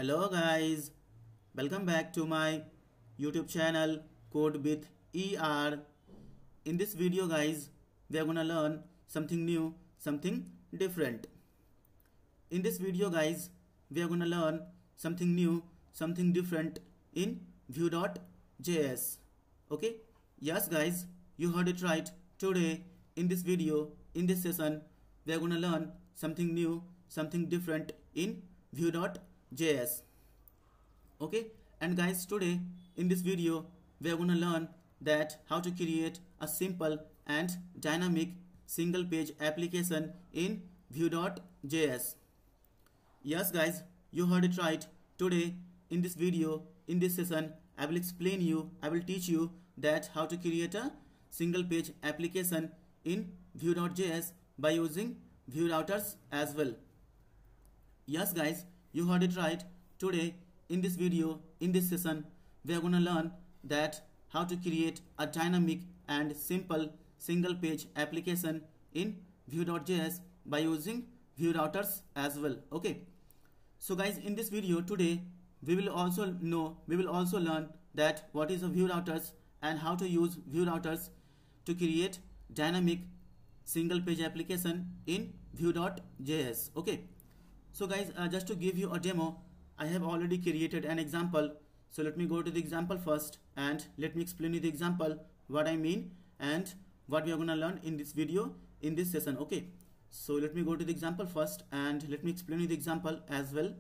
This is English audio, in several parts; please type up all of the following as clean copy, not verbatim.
Hello guys, welcome back to my YouTube channel Code with ER. In this video guys, we are gonna learn something new, something different. In this video guys, we are gonna learn something new, something different in Vue.js. Okay, yes guys, you heard it right. Today in this video, in this session, we are gonna learn something new, something different in Vue.js. Okay, and guys, today in this video we are gonna learn that how to create a simple and dynamic single page application in Vue.js. Yes guys, you heard it right. Today in this video, in this session, I will teach you that how to create a single page application in Vue.js by using Vue routers as well. Yes guys, you heard it right. Today in this video, in this session, we are gonna learn that how to create a dynamic and simple single page application in Vue.js by using Vue routers as well. Okay, so guys, in this video today we will also learn that what is a Vue routers and how to use Vue routers to create dynamic single page application in Vue.js. Okay, so guys, just to give you a demo, I have already created an example. So let me go to the example first and let me explain you the example, what I mean and what we are gonna learn in this video, in this session. Okay, so let me go to the example first and let me explain you the example as well.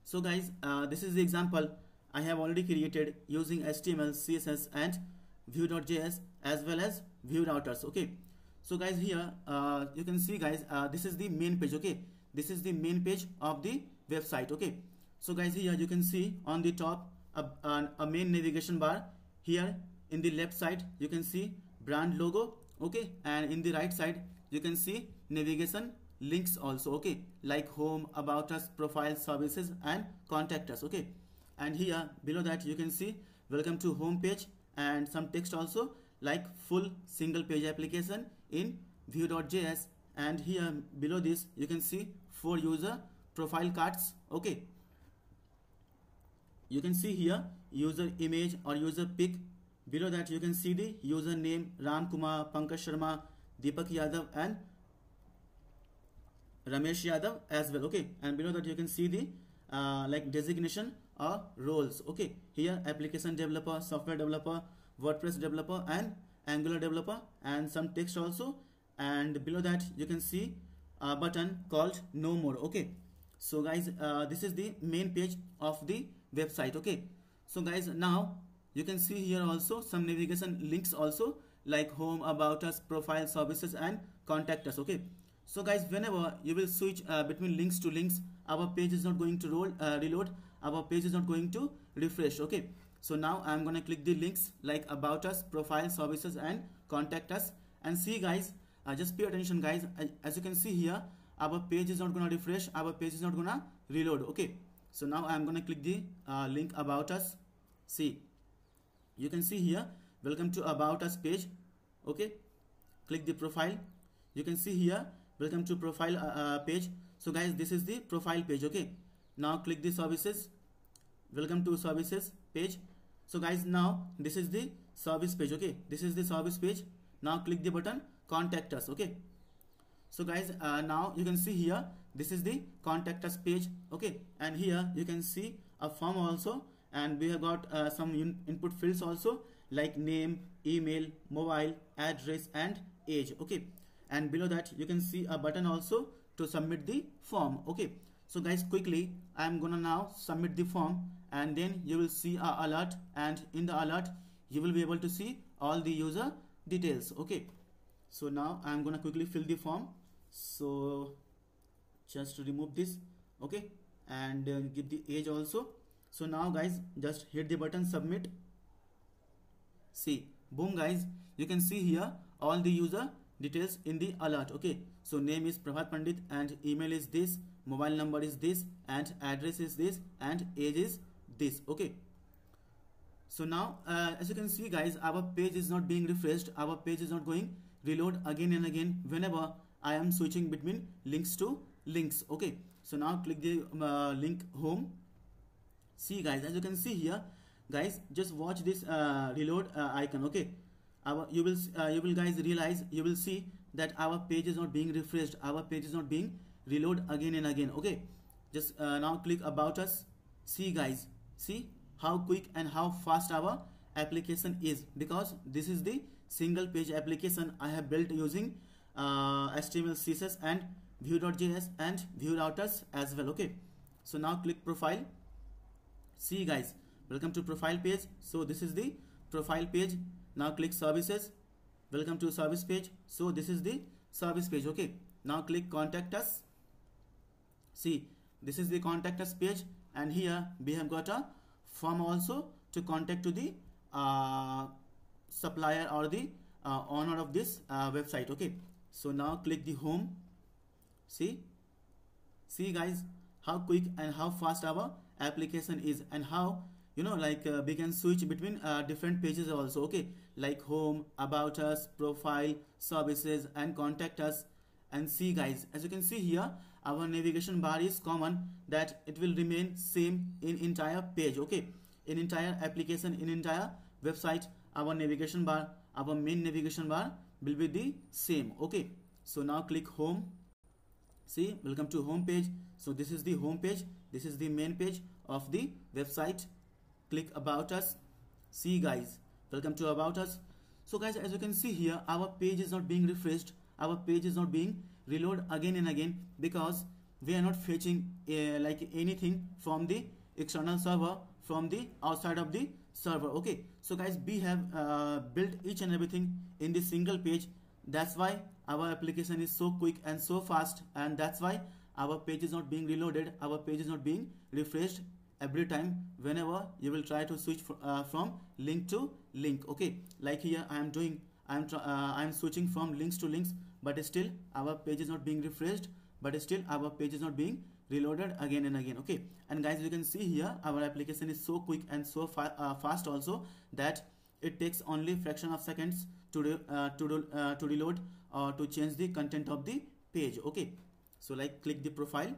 So guys, this is the example I have already created using HTML, CSS and Vue.js as well as Vue routers. Okay, so guys, here you can see guys, this is the main page. Okay, this is the main page of the website. Okay, so guys, here you can see on the top a main navigation bar. Here in the left side you can see brand logo. Okay, and in the right side you can see navigation links also. Okay, like home, about us, profile, services and contact us. Okay, and here below that you can see welcome to home page and some text also like full single page application in Vue.js, and here below this you can see 4 user profile cards. Okay, you can see here user image or user pic. Below that you can see the user name Ram Kumar, Pankaj Sharma, Deepak Yadav and Ramesh Yadav as well. Okay, and below that you can see the like designation or roles. Okay, here application developer, software developer, WordPress developer and Angular developer and some text also, and below that you can see a button called no more. Okay, so guys, this is the main page of the website. Okay, so guys, now you can see here also some navigation links also like home, about us, profile, services and contact us. Okay, so guys, whenever you will switch between links to links, our page is not going to reload, our page is not going to refresh. Okay, so now I'm gonna click the links like about us, profile, services and contact us, and see guys, just pay attention guys, as you can see here our page is not gonna refresh, our page is not gonna reload. Okay, so now I'm gonna click the link about us. See, you can see here welcome to about us page. Okay, click the profile, you can see here welcome to profile page. So guys, this is the profile page. Okay, now click the services, welcome to services page. So guys, now this is the service page. Okay, this is the service page. Now click the button contact us. Okay, so guys, now you can see here this is the contact us page. Okay, and here you can see a form also, and we have got some input fields also like name, email, mobile, address and age. Okay, and below that you can see a button also to submit the form. Okay, so guys, quickly I am gonna now submit the form, and then you will see a alert, and in the alert you will be able to see all the user details. Okay, so now I am gonna quickly fill the form, so just remove this. Okay, and give the age also. So now guys, just hit the button submit. See, boom guys, you can see here all the user details in the alert. Okay, so name is Prabhat Pandit and email is this, mobile number is this and address is this and age is this. Okay, so now as you can see guys, our page is not being refreshed, our page is not going reload again and again whenever I am switching between links to links. Okay, So now click the link home. See guys, as you can see here, guys, just watch this reload icon. Okay, you will guys realize, you will see that our page is not being refreshed, our page is not being reload again and again. Okay, just now click about us. See guys, see how quick and how fast our application is, because this is the single page application I have built using HTML, CSS and Vue.js and Vue routers as well. Okay, so now click profile. See guys, welcome to profile page. So this is the profile page. Now click services. Welcome to service page. So this is the service page. Okay, now click contact us. See, this is the contact us page, and here we have got a form also to contact to the supplier or the owner of this website. Okay, so now click the home. See guys, how quick and how fast our application is, and how, you know, like we can switch between different pages also. Okay, like home, about us, profile, services and contact us. And see guys, as you can see here, our navigation bar is common, that it will remain same in entire page. Okay, in entire application, in entire website, our navigation bar, our main navigation bar will be the same. Okay, so now click home. See, welcome to home page. So this is the home page, this is the main page of the website. Click about us. See guys, welcome to about us. So guys, as you can see here, our page is not being refreshed, our page is not being reload again and again, because we are not fetching like anything from the external server, from the outside of the server. Okay, so guys, we have built each and everything in this single page. That's why our application is so quick and so fast, and that's why our page is not being reloaded, our page is not being refreshed every time whenever you will try to switch from link to link. Okay, like here I am switching from links to links, but still our page is not being refreshed, but still our page is not being reloaded again and again. Okay, and guys, you can see here our application is so quick and so fast also, that it takes only fraction of seconds to reload or to change the content of the page. Okay, so like click the profile.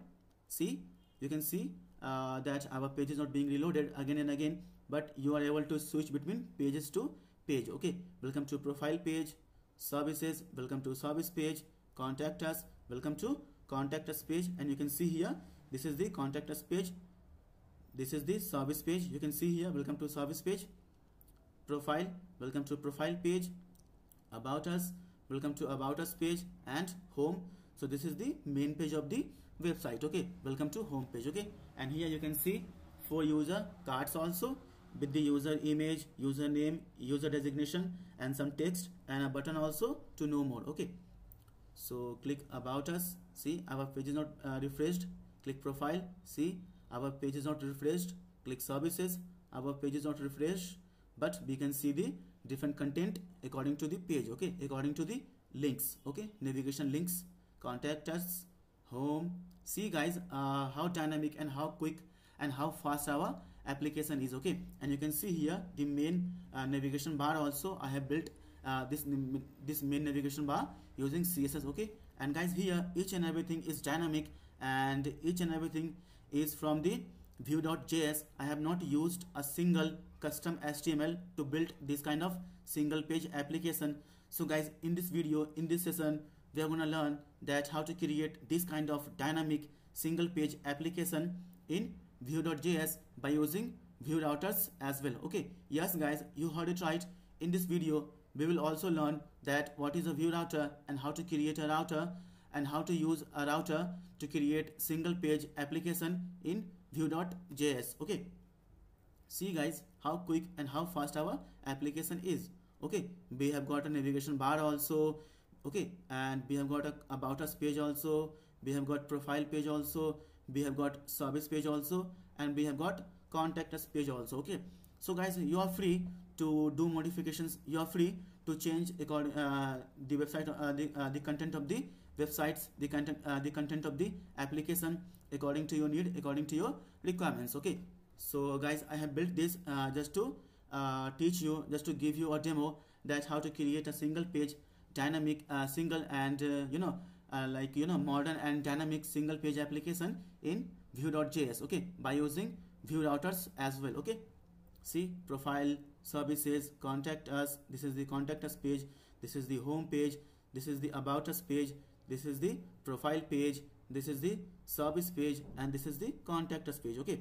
See, you can see that our page is not being reloaded again and again, but you are able to switch between pages to page. Okay, welcome to profile page, services, welcome to service page, contact us, welcome to contact us page. And you can see here, this is the contact us page, this is the service page. You can see here, welcome to service page, profile, welcome to profile page, about us, welcome to about us page, and home. So this is the main page of the website. Okay, welcome to home page. Okay, and here you can see 4 user cards also, with the user image, username, user designation and some text, and a button also to know more. Okay, so click about us. See, our page is not refreshed. Click profile. See, our page is not refreshed. Click services. Our page is not refreshed, but we can see the different content according to the page. Okay, according to the links. Okay, navigation links, contact us, home. See guys, how dynamic and how quick and how fast our application is. Okay, and you can see here the main navigation bar also. I have built this main navigation bar using CSS. Okay, and guys, here each and everything is dynamic, and each and everything is from the Vue.js. I have not used a single custom HTML to build this kind of single page application. So guys, in this video, in this session, we are gonna learn that how to create this kind of dynamic single page application in Vue.js by using Vue routers as well. Okay, yes guys, you heard it right. In this video, we will also learn that what is a Vue router and how to create a router, and how to use a router to create single page application in Vue.js. Okay, see guys, how quick and how fast our application is. Okay, we have got a navigation bar also. Okay, and we have got a about us page also, we have got profile page also, we have got service page also, and we have got contact us page also. Okay, so guys, you are free to do modifications, you are free to change according the website, the content of the websites, the content of the application according to your need, according to your requirements. Okay, so guys, I have built this just to teach you, just to give you a demo that how to create a single page dynamic single and like modern and dynamic single page application in Vue.js, okay, by using Vue routers as well. Okay, see, profile, services, contact us. This is the contact us page, this is the home page, this is the about us page, this is the profile page, this is the service page, and this is the contact us page. Okay,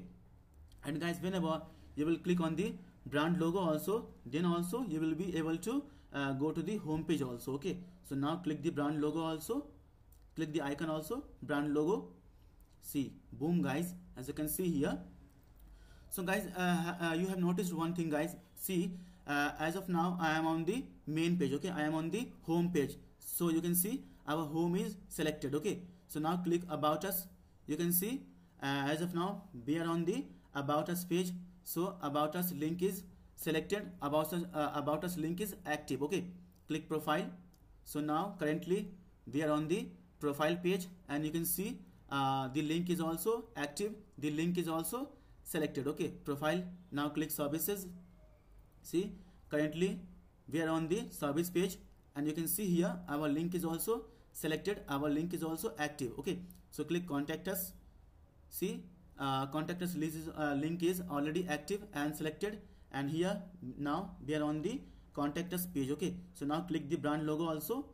and guys, whenever you will click on the brand logo also, then also you will be able to go to the home page also. Okay, so now click the brand logo also, click the icon also, brand logo. See, boom guys, as you can see here. So guys, you have noticed one thing guys. See, as of now I am on the main page. Okay, I am on the home page, so you can see our home is selected. Okay, so now click about us. You can see as of now we are on the about us page, so about us link is selected, about us link is active. Okay, click profile. So now currently we are on the profile page, and you can see the link is also active, the link is also selected. Okay, profile. Now click services. See, currently we are on the service page, and you can see here our link is also selected, our link is also active. Okay, so click contact us. See, contact us link is already active and selected, and here now we are on the contact us page. Okay, so now click the brand logo also.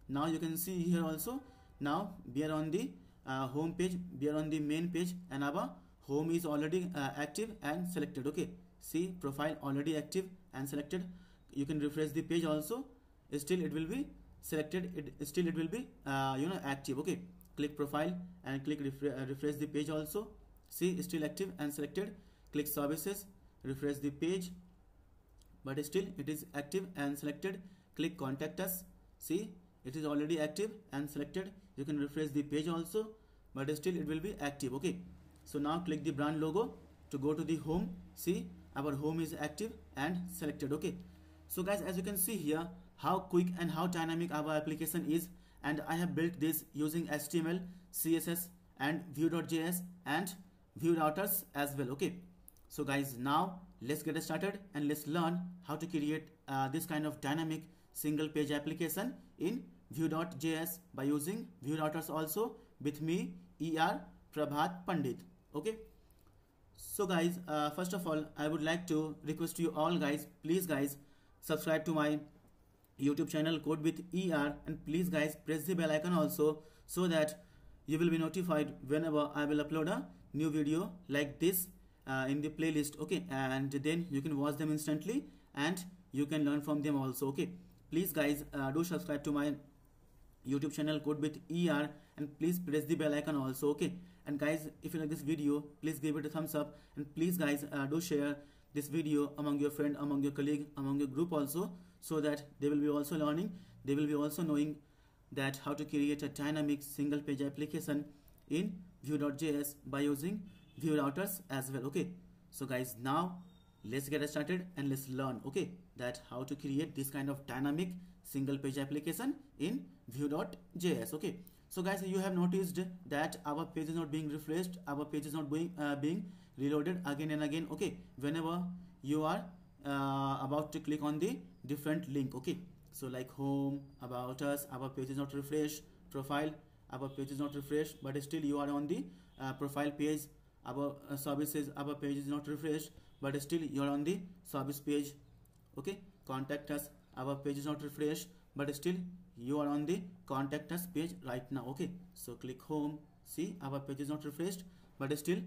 Now you can see here also, now we are on the home page, we are on the main page, and our home is already active and selected. Okay, see, profile already active and selected. You can refresh the page also, still it will be selected, still it will be active. Okay, click profile and click refresh the page also. See, still active and selected. Click services, refresh the page, but still it is active and selected. Click contact us. See, it is already active and selected. You can refresh the page also, but still it will be active. Okay, so now click the brand logo to go to the home. See, our home is active and selected. Okay, so guys, as you can see here how quick and how dynamic our application is, and I have built this using HTML, CSS, and Vue.js and Vue routers as well. Okay, so guys, now let's get started and let's learn how to create this kind of dynamic single page application in Vue.js by using Vue routers also, with me, ER Prabhat Pandit. Okay, so guys, first of all I would like to request you all guys, please guys, subscribe to my YouTube channel Code with ER, and please guys press the bell icon also, so that you will be notified whenever I will upload a new video like this in the playlist. Okay, and then you can watch them instantly and you can learn from them also. Okay, please guys do subscribe to my YouTube channel Code with ER, and please press the bell icon also. Okay, and guys, if you like this video, please give it a thumbs up, and please guys do share this video among your friend, among your colleague, among your group also, so that they will be also learning, they will be also knowing that how to create a dynamic single page application in Vue.js by using Vue routers as well. Okay, so guys, now let's get started and let's learn, okay, that how to create this kind of dynamic single page application in Vue.js. Okay, so guys, you have noticed that our page is not being refreshed, our page is not being reloaded again and again. Okay, whenever you are about to click on the different link. Okay, so like home, about us, our page is not refreshed, profile, our page is not refreshed, but still you are on the profile page. Our services, our page is not refreshed, but still you are on the service page. Okay, contact us, our page is not refreshed, but still you are on the contact us page right now. Okay, so click home. See, our page is not refreshed, but still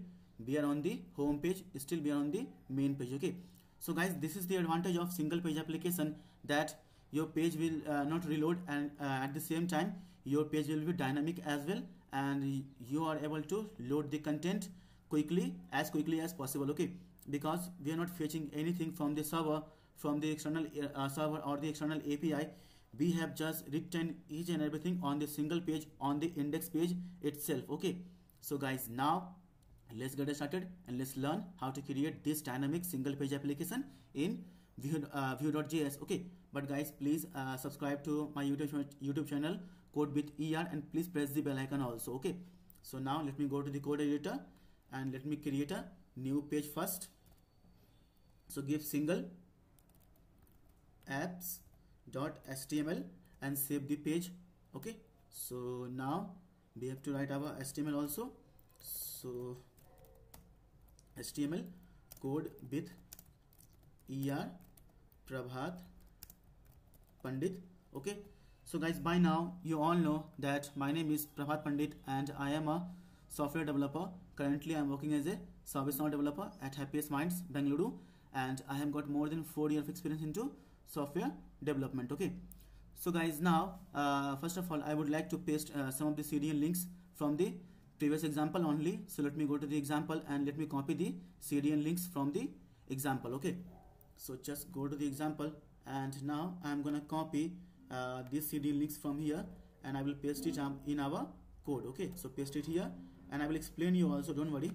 we are on the home page, still we are on the main page. Okay, so guys, this is the advantage of single page application, that your page will not reload, and at the same time your page will be dynamic as well, and you are able to load the content quickly as possible. Okay, because we are not fetching anything from the server, from the external server or the external API. We have just written each and everything on the single page, on the index page itself. Okay, so guys, now let's get started and let's learn how to create this dynamic single page application in Vue.js. Okay, but guys, please subscribe to my YouTube channel Code with ER, and please press the bell icon also. Okay, so now let me go to the code editor and let me create a new page first. So give single apps.html and save the page. Okay, So now we have to write our HTML also. So HTML code with ER Prabhat Pandit. Okay, so guys, by now you all know that my name is Prabhat Pandit and I am a software developer. Currently I am working as a ServiceNow developer at Happiest Minds Bengaluru, and I have got more than 4 years of experience into software development. Okay, so guys, now first of all I would like to paste some of the CDN links from the previous example only. So let me go to the example and let me copy the CDN links from the example. Okay, so just go to the example, and now I am gonna copy these CDN links from here and I will paste it in our code. Okay, so paste it here and I will explain you also, don't worry.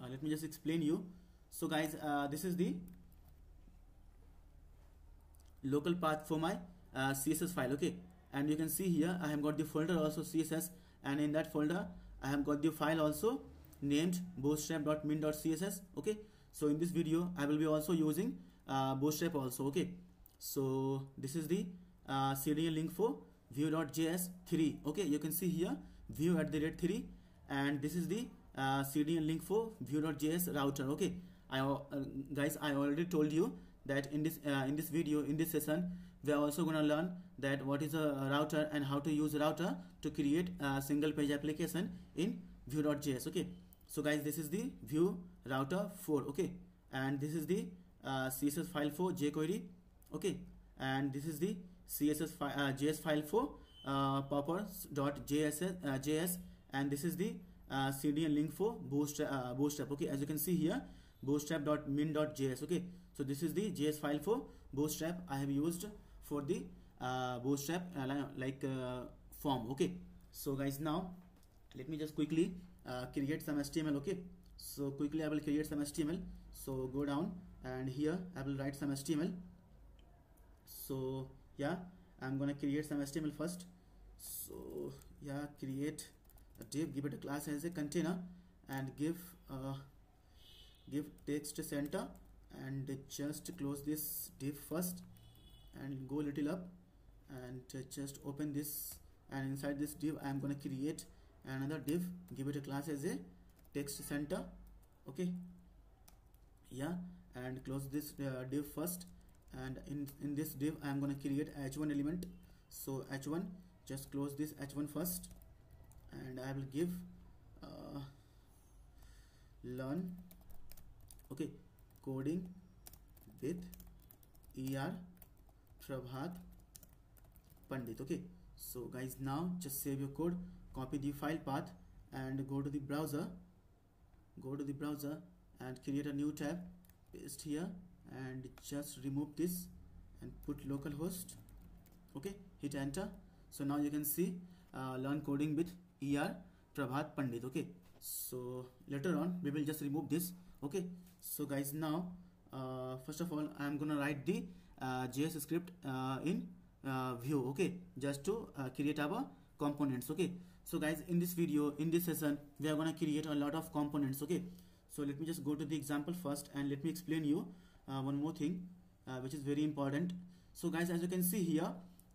Let me just explain you. So guys, this is the local path for my CSS file. Okay, and you can see here I have got the folder also CSS, and in that folder I have got the file also named bootstrap.min.css. okay, so in this video I will be also using bootstrap also. Okay, so this is the CDN link for vue.js 3. okay, you can see here vue@3, and this is the CDN link for vue.js router. okay, guys, I already told you that in this video, in this session, we are also going to learn that what is a router and how to use a router to create a single page application in vue.js. okay, so guys, this is the Vue router 4. okay, and this is the CSS file for jQuery. okay, and this is the CSS JS file for poppers.js, and this is the CDN link for bootstrap. okay, as you can see here, bootstrap.min.js. okay, so this is the JS file for bootstrap I have used for the bootstrap form. okay, so guys, now let me just quickly create some HTML. okay, so quickly I will create some HTML. So go down and here I will write some HTML. So yeah, I'm gonna create some HTML first. So yeah, create a div, give it a class as a container, and give text center, and just close this div first and go a little up and just open this, and inside this div I am gonna create another div, give it a class as a text center. okay, yeah, and close this div first, and in this div I am going to create h1 element. So h1, just close this h1 first, and I will give learn, okay, coding with ER Prabhat Pandit. okay, so guys, now just save your code, copy the file path and go to the browser, and create a new tab, paste here, and just remove this and put localhost. okay, hit enter. So now you can see learn coding with ER Prabhat Pandit. okay, so later on we will just remove this. okay, so guys, now first of all I am gonna write the JS script in Vue, okay, just to create our components. okay, so guys, in this video, in this session, we are gonna create a lot of components. okay, so let me just go to the example first and let me explain you one more thing which is very important. So guys, as you can see here,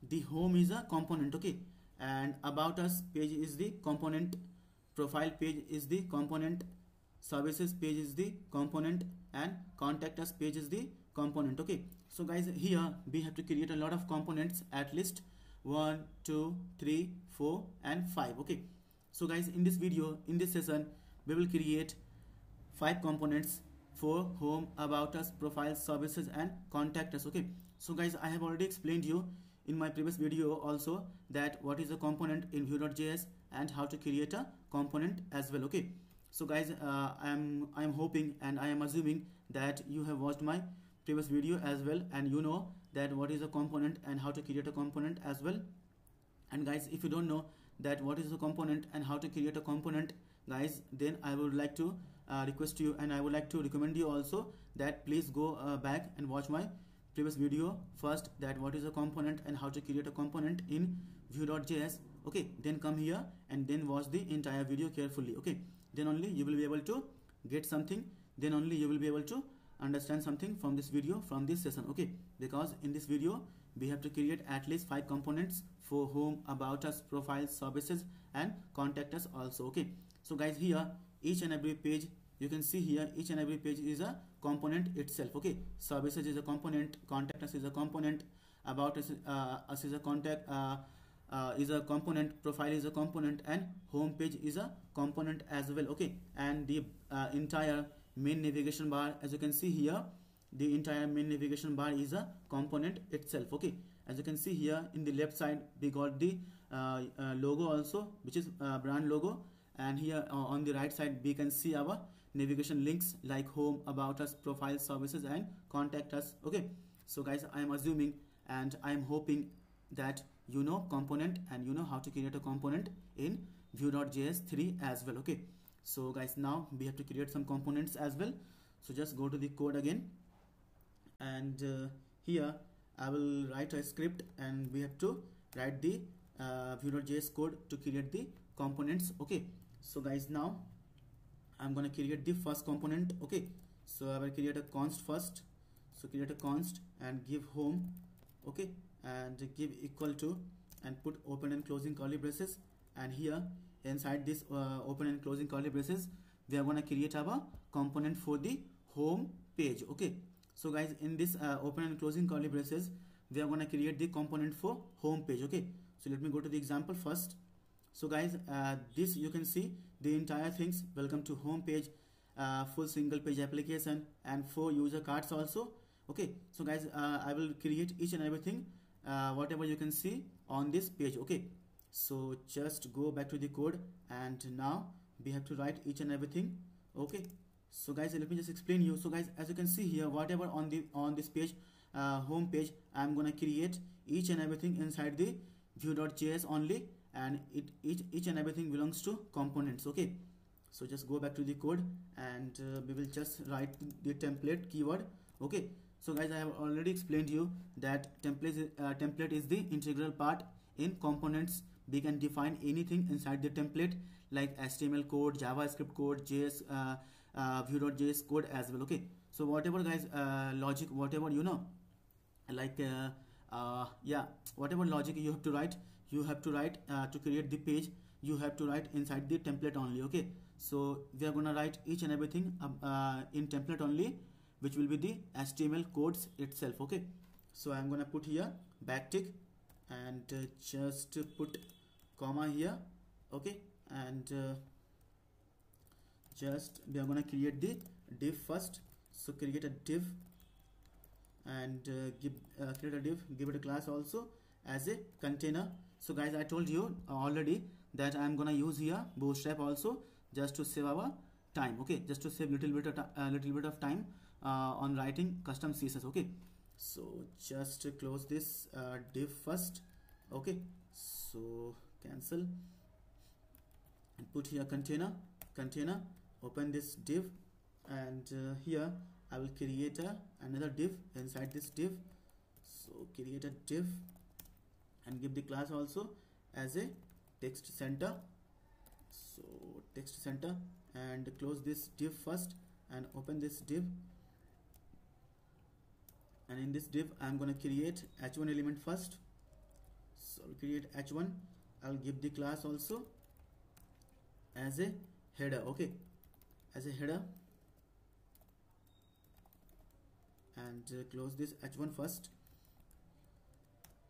the home is a component. okay, and about us page is the component, profile page is the component, services page is the component, and contact us page is the component. okay, so guys, here we have to create a lot of components, at least 1 2 3 4 and 5. okay, so guys, in this video, in this session, we will create 5 components for home, about us, profile, services, and contact us. okay, so guys, I have already explained you in my previous video also that what is a component in Vue.js and how to create a component as well. okay, so guys, I am hoping and I am assuming that you have watched my previous video as well, and you know that what is a component and how to create a component as well. And guys, if you don't know that what is a component and how to create a component, guys, then I would like to request you, and I would like to recommend you also that please go back and watch my previous video first, that what is a component and how to create a component in Vue.js. okay, then come here and then watch the entire video carefully. okay, then only you will be able to get something, then only you will be able to understand something from this video, from this session. okay, because in this video we have to create at least 5 components for home, about us, profiles, services, and contact us also. Okay, so guys, here each and every page, you can see here each and every page is a component itself. Okay, services is a component, contact us is a component, about us is a contact is a component, profile is a component, and home page is a component as well. Okay, and the entire main navigation bar, as you can see here, the entire main navigation bar is a component itself. Okay, as you can see here in the left side, we got the logo also, which is brand logo, and here on the right side we can see our navigation links like home, about us, profile, services, and contact us. Okay, so guys, I am assuming and I am hoping that you know component and you know how to create a component in Vue.js 3 as well. Okay, so guys, now we have to create some components as well. So just go to the code again, and here I will write a script, and we have to write the Vue.js code to create the components. Okay, so guys, now I'm gonna create the first component. Okay, so I will create a const first. So create a const and give home. Okay, and give equal to, and put open and closing curly braces, and here inside this open and closing curly braces, we are gonna create our component for the home page. Okay, so guys, in this open and closing curly braces, we are gonna create the component for home page. Okay, so let me go to the example first. So guys, this you can see the entire things, welcome to home page, full single page application, and 4 user cards also. Okay, so guys, I will create each and everything whatever you can see on this page. Okay, so just go back to the code, and now we have to write each and everything. Okay, so guys, let me just explain you. So guys, as you can see here, whatever on this page, home page, I'm gonna create each and everything inside the Vue.js only, and each and everything belongs to components. Okay, so just go back to the code, and we will just write the template keyword. Okay, so guys, I have already explained you that template is the integral part in components. We can define anything inside the template like HTML code, JavaScript code, JS Vue.js code as well. Okay, so whatever guys logic, whatever you know, like yeah, whatever logic you have to write to create the page, you have to write inside the template only. Okay, so we are gonna write each and everything in template only, which will be the HTML codes itself. Okay, so I'm gonna put here backtick, and just put comma here. Okay, and just we are gonna create the div first. So create a div, and create a div, give it a class also as a container. So guys, I told you already that I'm gonna use here Bootstrap also, just to save our time. Okay, just to save little bit of time on writing custom CSS. Okay, so just close this div first. Okay, so cancel and put here container, open this div, and here I will create another div inside this div. So create a div and give the class also as a text center. So text center, and close this div first and open this div, and in this div I'm gonna create h1 element first. So I'll create h1, I'll give the class also as a header. Okay, as a header, and close this h1 first.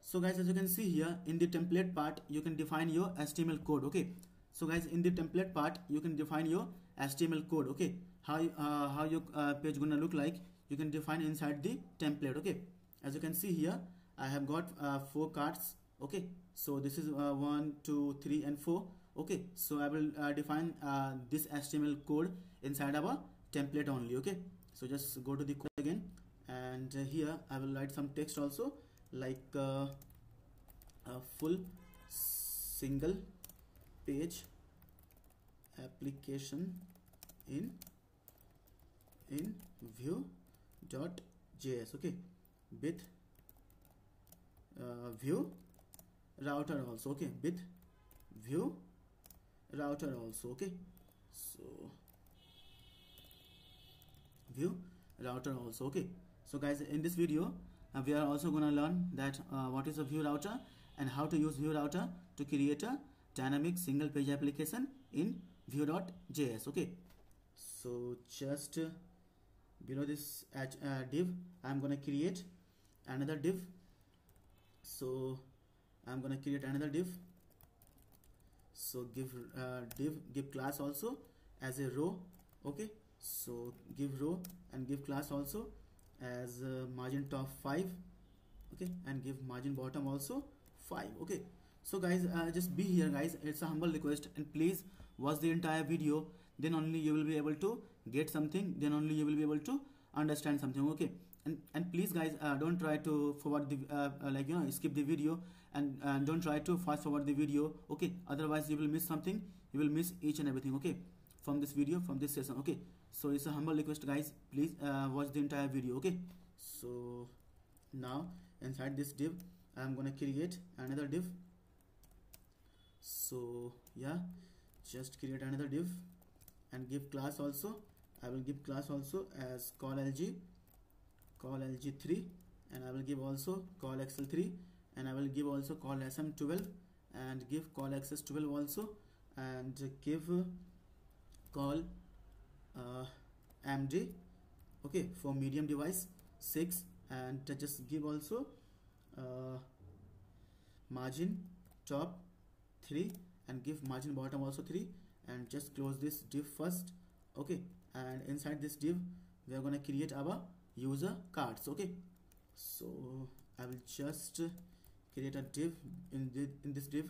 So guys, as you can see here in the template part, you can define your HTML code. Okay, so guys, in the template part you can define your HTML code. Okay, how your page gonna look like, you can define inside the template. Okay, as you can see here, I have got 4 cards. Okay, so this is 1 2 3 and 4. Okay, so I will define this HTML code inside our template only. Okay, so just go to the code again, and here I will write some text also, like a full single page application in Vue.js. Okay, with Vue router also. Okay, with Vue router also. Okay, so Vue router also. Okay, so guys, in this video we are also gonna learn that what is a view router and how to use view router to create a dynamic single page application in Vue.js. Okay, so just below this div I'm gonna create another div. So I'm gonna create another div. So give give class also as a row. Okay, so give row and give class also as margin top 5. Okay, and give margin bottom also 5. Okay, so guys, just be here guys, it's a humble request, and please watch the entire video, then only you will be able to get something, then only you will be able to understand something. Okay, and please guys, don't try to forward the like skip the video, and don't try to fast forward the video. Okay, otherwise you will miss something, you will miss each and everything, okay, from this video, from this session. Okay, so it's a humble request guys, please watch the entire video. Okay, so now inside this div I'm gonna create another div. So yeah, just create another div and give class also. I will give class also as call lg 3, and I will give also call xl3, and I will give also call sm12, and give call xs12 also, and give call md, okay, for medium device 6, and just give also margin top 3, and give margin bottom also 3, and just close this div first. Okay, and inside this div we are going to create our user cards. Okay, so I will just create a div in this div,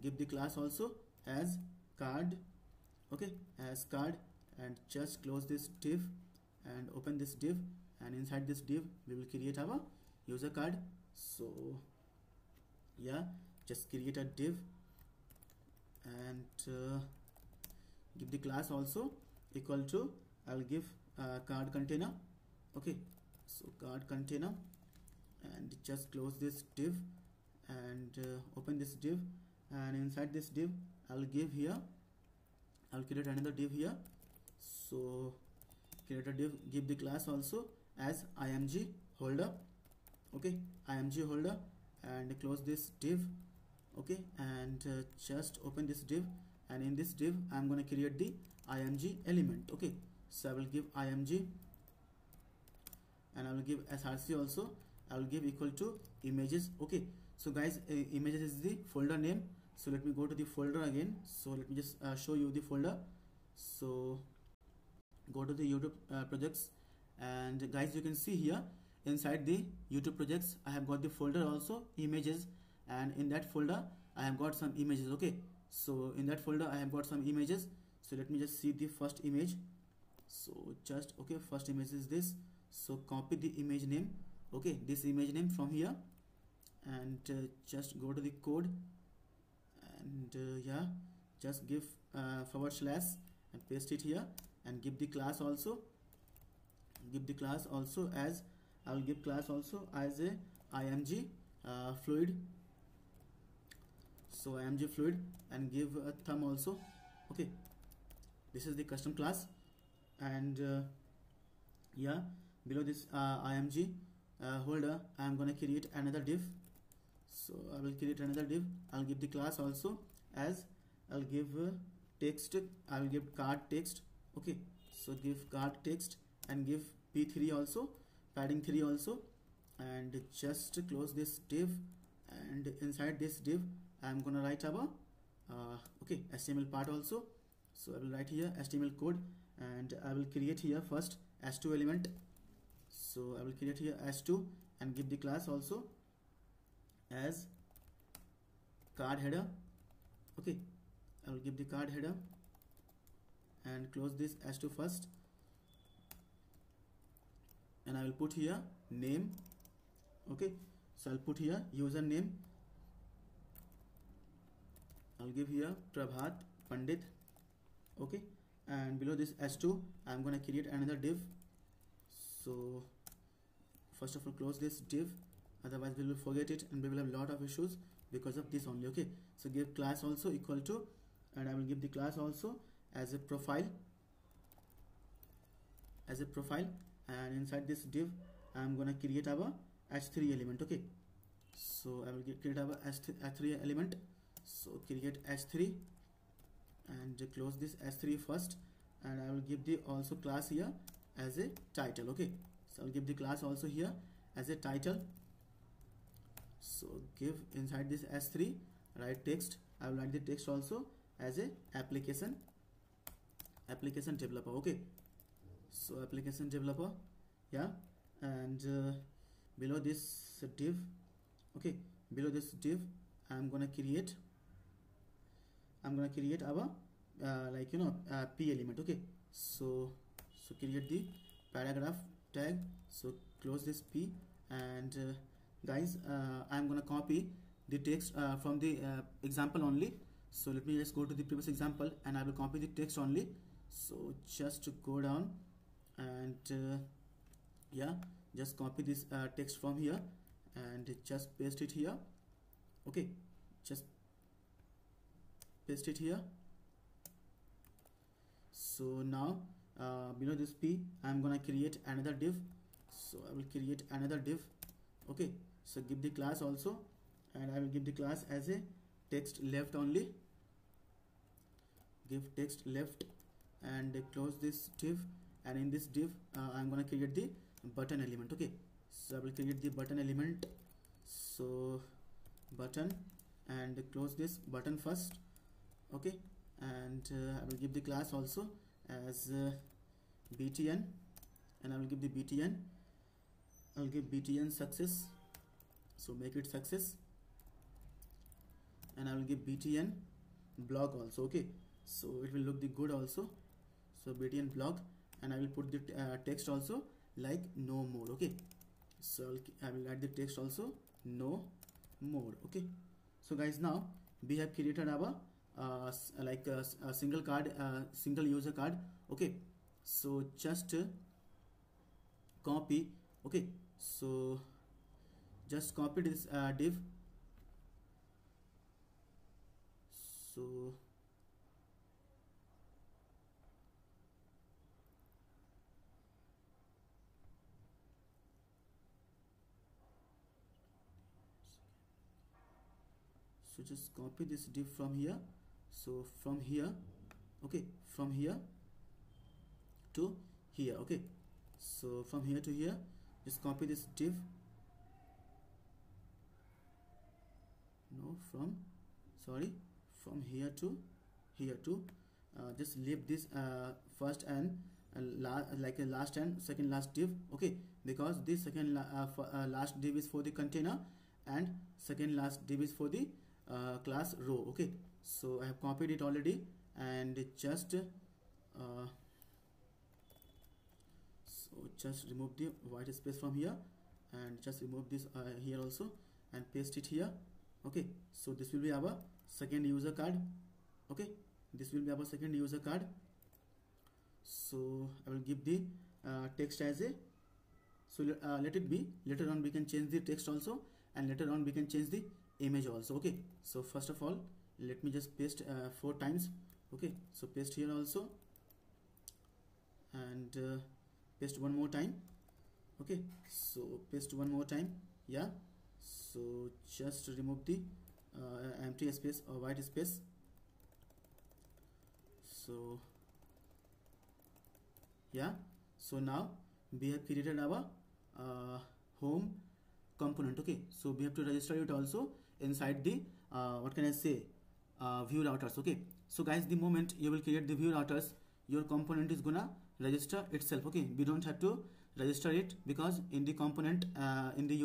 give the class also as card. Okay, as card, and just close this div and open this div, and inside this div we will create our user card. So yeah, just create a div and give the class also equal to, I will give card container. Okay, so card container, and just close this div and open this div, and inside this div I'll give here, I'll create another div here. So create a div, give the class also as img holder. Okay, img holder, and close this div. Okay, and just open this div, and in this div I'm going to create the img element. Okay, so I will give img, and I will give src also, I will give equal to images. Okay, so guys, images is the folder name. So let me go to the folder again. So let me just show you the folder. So go to the YouTube projects, and guys, you can see here inside the YouTube projects I have got the folder also images, and in that folder I have got some images. Okay, so in that folder I have got some images. So let me just see the first image. So just, okay, first image is this. So copy the image name, okay, this image name from here, and just go to the code, and yeah, just give forward slash and paste it here, and give the class also, give the class also as, I will give class also as a img fluid. So img fluid, and give a thumb also. Okay, this is the custom class, and yeah, below this img holder I am gonna create another div. So I will create another div, I'll give the class also as, I'll give text, I will give card text. Okay, so give card text, and give p3 also, padding 3 also, and just close this div, and inside this div I'm gonna write our okay, HTML part also. So I will write here HTML code, and I will create here first h2 element. So I will create here h2, and give the class also as card header. Okay, I will give the card header, and close this h2 first, and I will put here name. Okay, so I'll put here username, I'll give here Prabhat Pandit. Okay, and below this h2 I'm gonna create another div. So first of all close this div, otherwise we will forget it and we will have a lot of issues because of this only. Okay, so give class also equal to, and I will give the class also as a profile, and inside this div I'm gonna create our h3 element. Okay, so I will create our h3 element. So create h3 and close this h3 first, and I will give the also class here as a title. Okay, so I'll give the class also here as a title. So give inside this h3 write text. I will write the text also as a application developer. Okay, so application developer, yeah, and below this div, okay, below this div I'm gonna create our p element. Okay, so create the paragraph tag. So close this p, and guys, I'm gonna copy the text from the example only. So let me just go to the previous example and I will copy the text only. So just go down and yeah, just copy this text from here and just paste it here. Okay, just paste it here. So now below this p I'm gonna create another div. So I will create another div. Okay, so give the class also, and I will give the class as a text left only. Give text left and close this div, and in this div I'm gonna create the button element. Okay, so I will create the button element. So button, and close this button first. Okay, and I will give the class also as btn, and I will give the btn, I'll give btn success. So make it success, and I will give btn blog also. Okay, so it will look the good also. So btn blog, and I will put the text also like no more. Okay, so I will add the text also no more. Okay, so guys, now we have created our a single card, single user card. Okay, so just copy. Okay, so just copy this div. So just copy this div from here. So from here, okay, from here to here. Okay, so from here to here, just copy this div. No, from here to here to just leave this first and last and second last div. Okay, because this second last div is for the container and second last div is for the class row. Okay, so I have copied it already, and just so just remove the white space from here, and just remove this here also, and paste it here. Okay, so this will be our second user card. Okay, this will be our second user card. So I will give the text as a, so let it be. Later on we can change the text also, and later on we can change the image also. Okay, so first of all let me just paste 4 times. Okay, so paste here also, and paste one more time. Okay, so paste one more time. Yeah, so just remove the empty space or white space. So yeah, so now we have created our home component. Okay, so we have to register it also inside the what can I say, view routers. Okay, so guys, the moment you will create the view routers, your component is gonna register itself. Okay, we don't have to register it, because in the component in the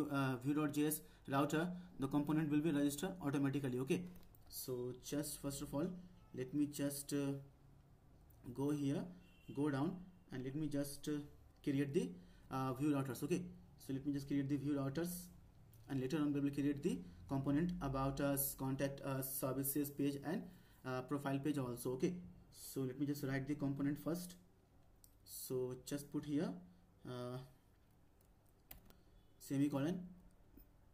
view.js router, the component will be registered automatically. Okay, so just first of all let me just go here, go down, and let me just create the view routers. Okay, so let me just create the view routers, and later on we will create the component about us, contact us, services page, and profile page also. Okay, so let me just write the component first. So just put here semicolon.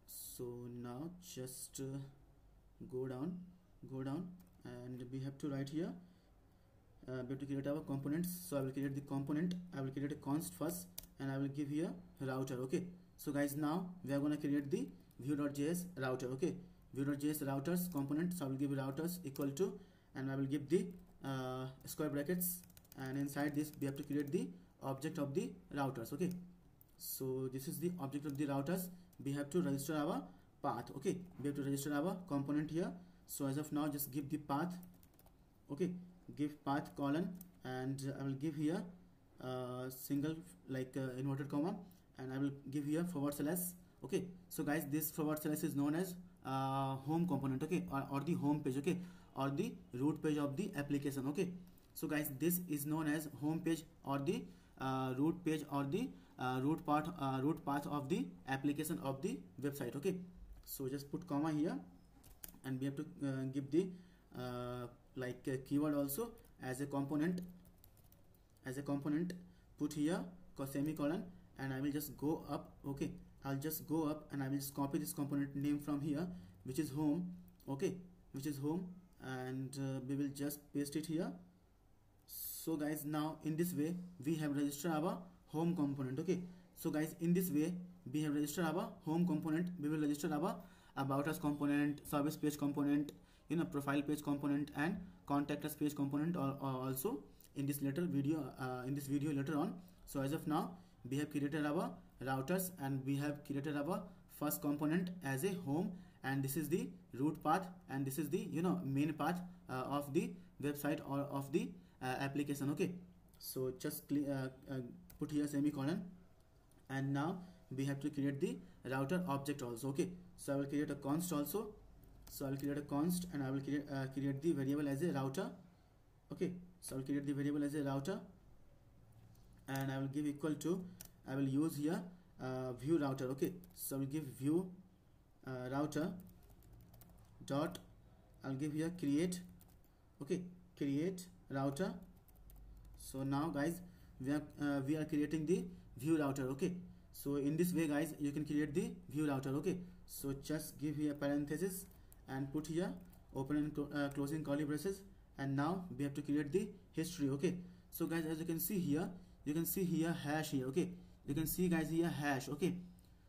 So now just go down, and we have to write here we have to create our components. So I will create the component, I will create a const first, and I will give here router. Okay, So guys, now we are going to create the view.js router. Okay, view.js routers component. So I will give routers equal to, and I will give the square brackets, and inside this we have to create the object of the routers. Okay, so this is the object of the routers. We have to register our path. Okay, we have to register our component here. So as of now, just give the path. Okay, give path colon, and I will give here single inverted comma, and I will give here forward slash. Okay, so guys, this forward slash is known as home component. Okay, or the home page. Okay, or the root page of the application. Okay, so guys, this is known as home page or the root page or the root path of the application of the website. Okay, so just put comma here, and we have to give the keyword also as a component. Put here semicolon, and I will just go up. Okay, I'll just go up, and I will just copy this component name from here, which is home. Okay, which is home, and we will just paste it here. So guys, now in this way we have registered our home component. Okay, so guys, in this way we have registered our home component. We will register our about us component, service page component, profile page component, and contact us page component also in this video later on. So as of now, we have created our routers, and we have created our first component as a home, and this is the root path, and this is the main path of the website or of the application. Okay, so just put here semicolon, and now we have to create the router object also. Okay, so I will create a const also. So I will create a const, and I will create the variable as a router. Okay, so I will create the variable as a router, and I will give equal to, I will use here view router. Okay, so I will give view router dot, I'll give here create. Okay, create router. So now guys, we are creating the view router. Okay, so in this way guys, you can create the view router. Okay, so just give here parenthesis, and put here open and closing curly braces, and now we have to create the history. Okay, so guys, as you can see here, hash here. Okay, you can see guys here hash. Okay,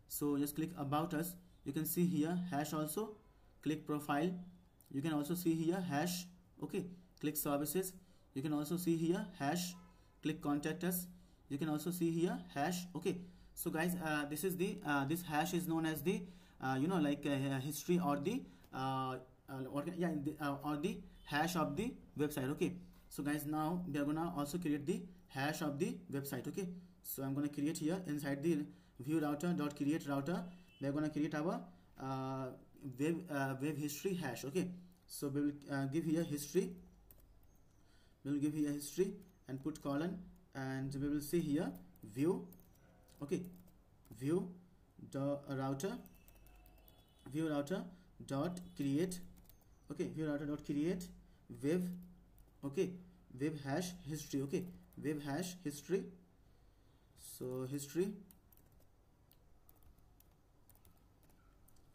so just click about us, you can see here hash also. Click profile, you can also see here hash. Okay, click services, you can also see here hash. Click contact us, you can also see here hash. Okay, so guys, this is the this hash is known as the history or the or the hash of the website. Okay, so guys, now we are gonna also create the hash of the website. Okay, so I'm gonna create here inside the view router dot create router, we are gonna create our web history hash. Okay, so we will give here history, and put colon, and we will see here view. Okay, view router dot create. Okay, view router dot create web. Okay, web hash history. Okay, web hash history. So history.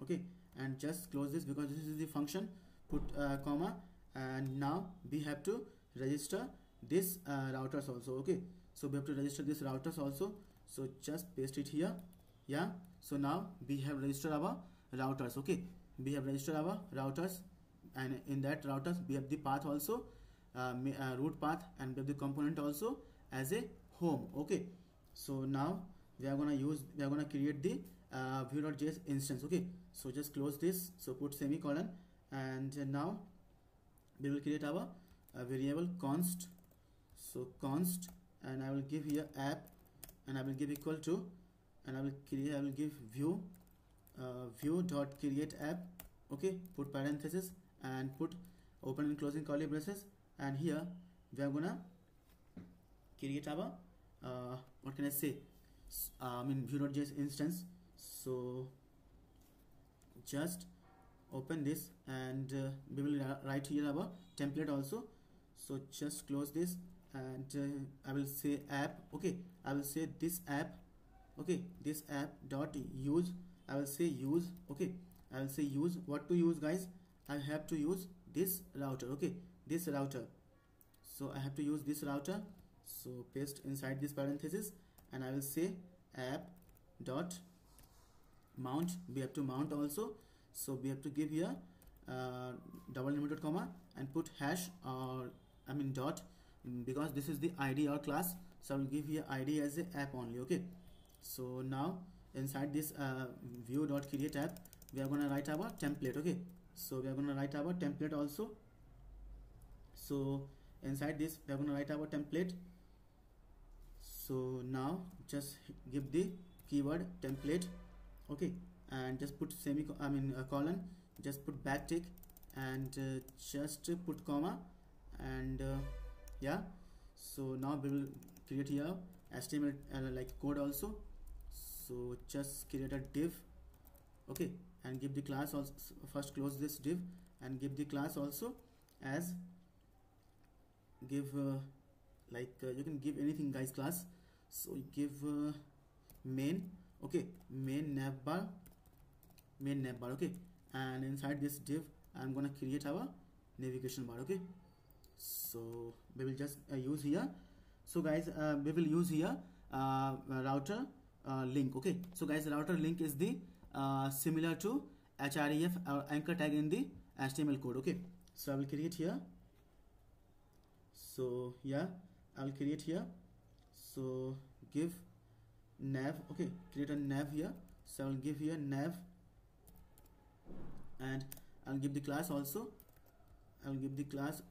Okay, and just close this because this is the function. Put comma, and now we have to register this routers also. Okay, so we have to register this routers also. So just paste it here. Yeah, so now we have registered our routers. Okay, we have registered our routers, and in that routers we have the path also, root path, and we have the component also as a home. Okay, so now we are gonna create the view.js instance. Okay, so just close this, so put semicolon, and now we will create our variable const. So const, and I will give here app, and I will give equal to, and I will give view dot create app. Okay, put parenthesis, and put open and closing curly braces, and here we are gonna create our what can I say, view.js instance. So just open this, and we will write here our template also. So just close this, and I will say app. Okay, I will say this app. Okay, this app dot use, I will say use. Okay, I will say use. What to use guys? I have to use this router. Okay, this router, so I have to use this router. So paste inside this parenthesis, and I will say app dot mount, we have to mount also. So we have to give here double inverted comma and put hash, or I mean dot, because this is the id or class. So I will give here id as a app only. Okay, so now inside this view dot create app, we are going to write our template. Okay, so we are going to write our template also. So inside this we are going to write our template. So now just give the keyword template. Okay, and just put colon, just put backtick, and just put comma, and yeah. So now we will create here HTML like code also. So just create a div. Okay, and give the class also. First close this div and give the class also as give you can give anything guys class. So give main. Okay, main navbar. Okay, and inside this div I'm gonna create our navigation bar. Okay, so we will just use here. So guys, we will use here router link. Okay, so guys, router link is the similar to href or anchor tag in the HTML code. Okay, so I will create here. So yeah, I will create here. So give nav. Okay, create a nav here. So I will give here nav, and I'll give the class also. I will give the class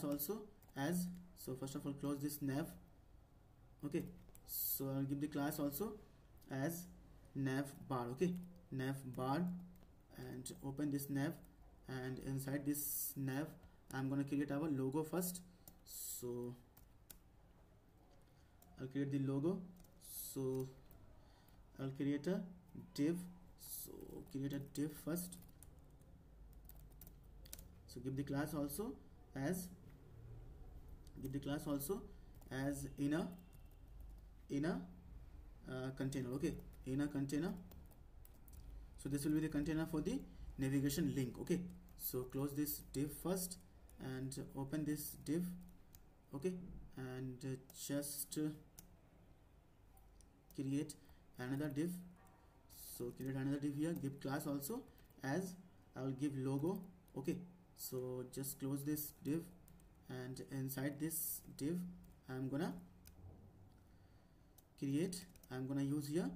also as. So first of all close this nav. Okay, so I'll give the class also as nav bar. Okay, nav bar, and open this nav, and inside this nav I'm gonna create our logo first. So I'll create the logo. So I'll create a div. So create a div first. So give the class also as inner container. Okay, inner container. So this will be the container for the navigation link. Okay, so close this div first and open this div. Okay, and just create another div. So create another div here, give class also as, I will give logo. Okay, so just close this div, and inside this div I'm gonna use here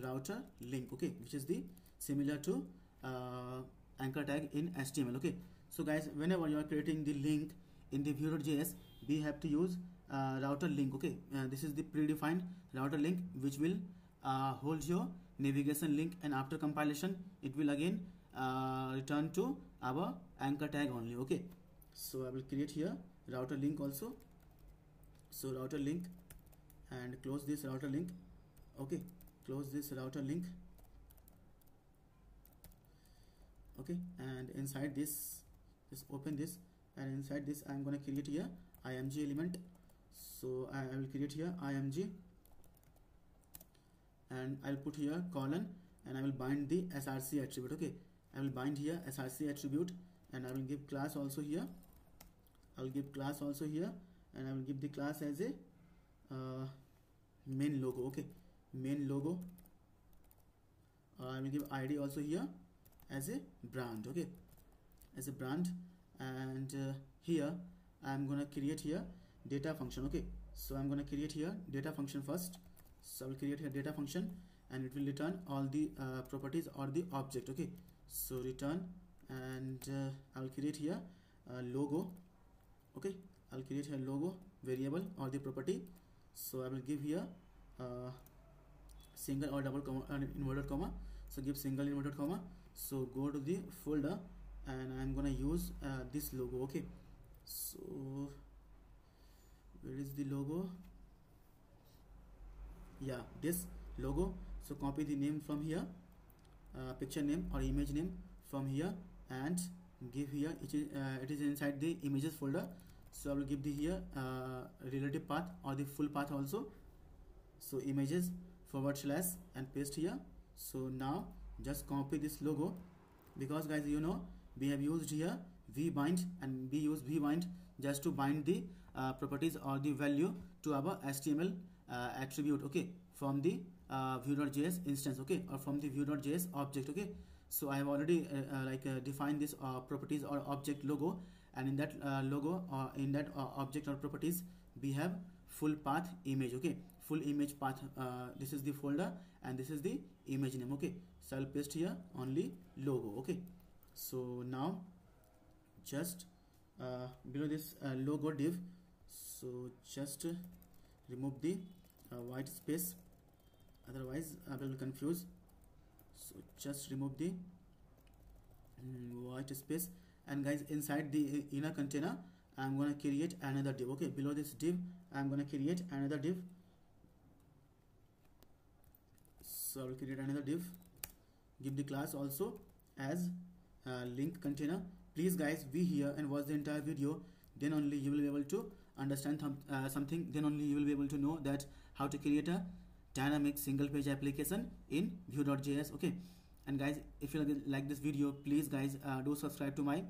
router link. Okay, which is the similar to anchor tag in HTML. Okay, so guys, whenever you are creating the link in the Vue.js, we have to use router link. Okay, this is the predefined router link which will hold your navigation link, and after compilation it will again return to our anchor tag only. Okay, so I will create here router link also. So router link, and close this router link. Okay, close this router link. Okay, and inside this, just open this, and inside this I'm gonna create here img element. So I will create here img, and I'll put here colon, and I will bind the src attribute. Okay, I will bind here src attribute, and I will give class also here. I'll give class also here, and I will give the class as a main logo. Okay, main logo. I will give id also here as a brand. Okay, as a brand, and here I'm gonna create here data function. Okay, so I'm gonna create here data function first. So I will create here data function, and it will return all the properties or the object. Okay, so return, and I will create here logo. Okay, I'll create here logo variable or the property. So I will give here single or double comma and inverted comma. So give single inverted comma. So go to the folder, and I'm gonna use this logo. Okay, so where is the logo? Yeah, this logo. So copy the name from here, picture name or image name from here, and give here it is inside the images folder. So I will give the here relative path or the full path also. So images / and paste here. So now just copy this logo, because guys, you know, we have used here vbind, and we use vbind just to bind the properties or the value to our HTML attribute. Okay, from the Vue.js instance, okay, or from the Vue.js object, okay. So I have already defined this properties or object logo, and in that logo or in that object or properties we have full path image, okay, full image path. This is the folder and this is the image name, okay. So I'll paste here only logo, okay. So now just below this logo div, so just remove the white space, otherwise I will confuse. So just remove the white space, and guys, inside the inner container I'm gonna create another div, okay. Below this div I'm gonna create another div. So I will create another div, give the class also as link container. Please guys, be here and watch the entire video, then only you will be able to understand something, then only you will be able to know that how to create a dynamic single page application in Vue.js, okay. And guys, if you like this video, please guys do subscribe to my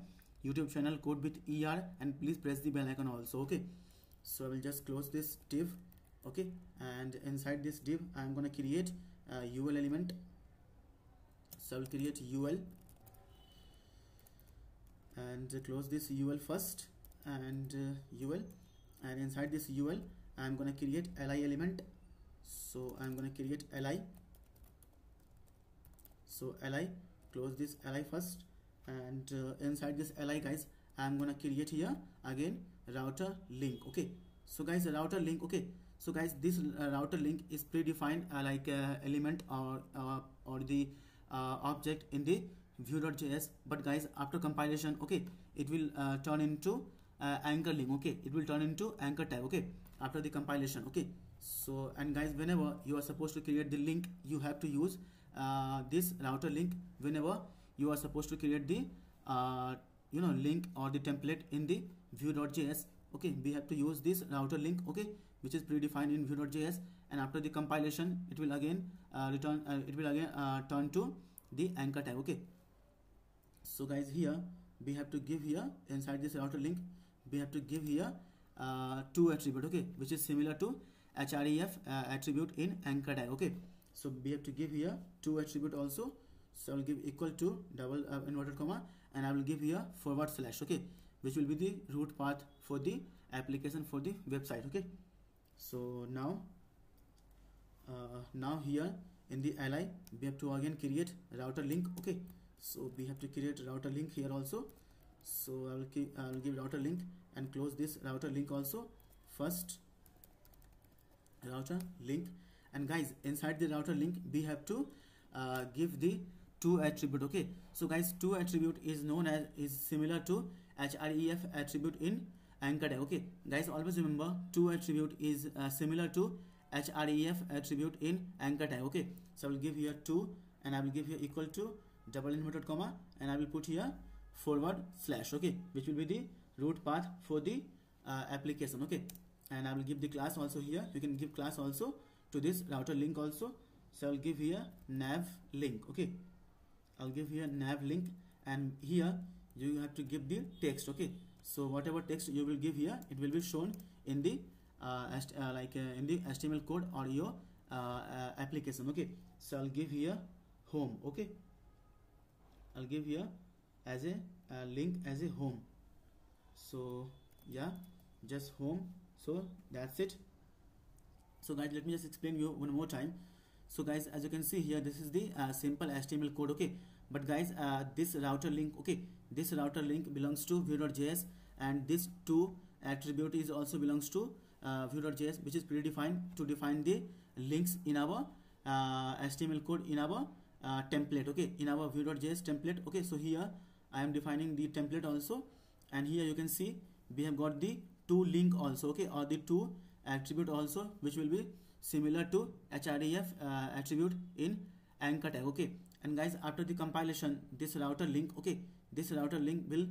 YouTube channel Code with ER, and please press the bell icon also, okay. So I will just close this div, okay, and inside this div I am gonna create a UL element. So I will create UL and close this UL first, and UL, and inside this UL I am gonna create li element. So I am gonna create li. So li, close this li first, and inside this li guys I am gonna create here again router link, okay. So guys, the router link, okay. So guys, this router link is predefined element or the object in the Vue.js, but guys, after compilation, okay, it will turn into anchor link, okay. It will turn into anchor tag, okay, after the compilation, okay. So, and guys, whenever you are supposed to create the link, you have to use this router link. Whenever you are supposed to create the link or the template in the Vue.js, okay, we have to use this router link, okay, which is predefined in Vue.js, and after the compilation it will again turn to the anchor tag, okay. So guys, here we have to give here inside this router link we have to give here two attribute, okay, which is similar to href attribute in anchor tag, okay. So we have to give here two attribute also. So I will give equal to double inverted comma, and I will give here forward slash, okay, which will be the root path for the application for the website, okay. So now here in the li we have to again create router link, okay. So we have to create router link here also. So I will give router link and close this router link also first, router link. And guys, inside the router link we have to give the two attribute, okay. So guys, two attribute is known as similar to href attribute in anchor tag, okay. Guys, always remember two attribute is similar to href attribute in anchor tag, okay. So I will give here 2, and I will give here equal to double inverted comma, and I will put here forward slash, okay, which will be the root path for the application, okay. And I will give the class also here. You can give class also to this router link also. So I will give here nav link, okay. I'll give here nav link, and here you have to give the text, okay. So whatever text you will give here, it will be shown in the in the HTML code or your application, okay. So I'll give here home, okay. I'll give here as a link as a home. So yeah, just home. So that's it. So guys, let me just explain you one more time. So guys, as you can see here, this is the simple HTML code, okay. But guys, this router link, okay, this router link belongs to Vue.js, and this two attribute is also belongs to Vue.js, which is predefined to define the links in our HTML code in our template, okay, in our Vue.js template, okay. So here I am defining the template also, and here you can see we have got the two link also, okay, or the two attribute also, which will be similar to href attribute in anchor tag, okay. And guys, after the compilation, this router link, okay, this router link will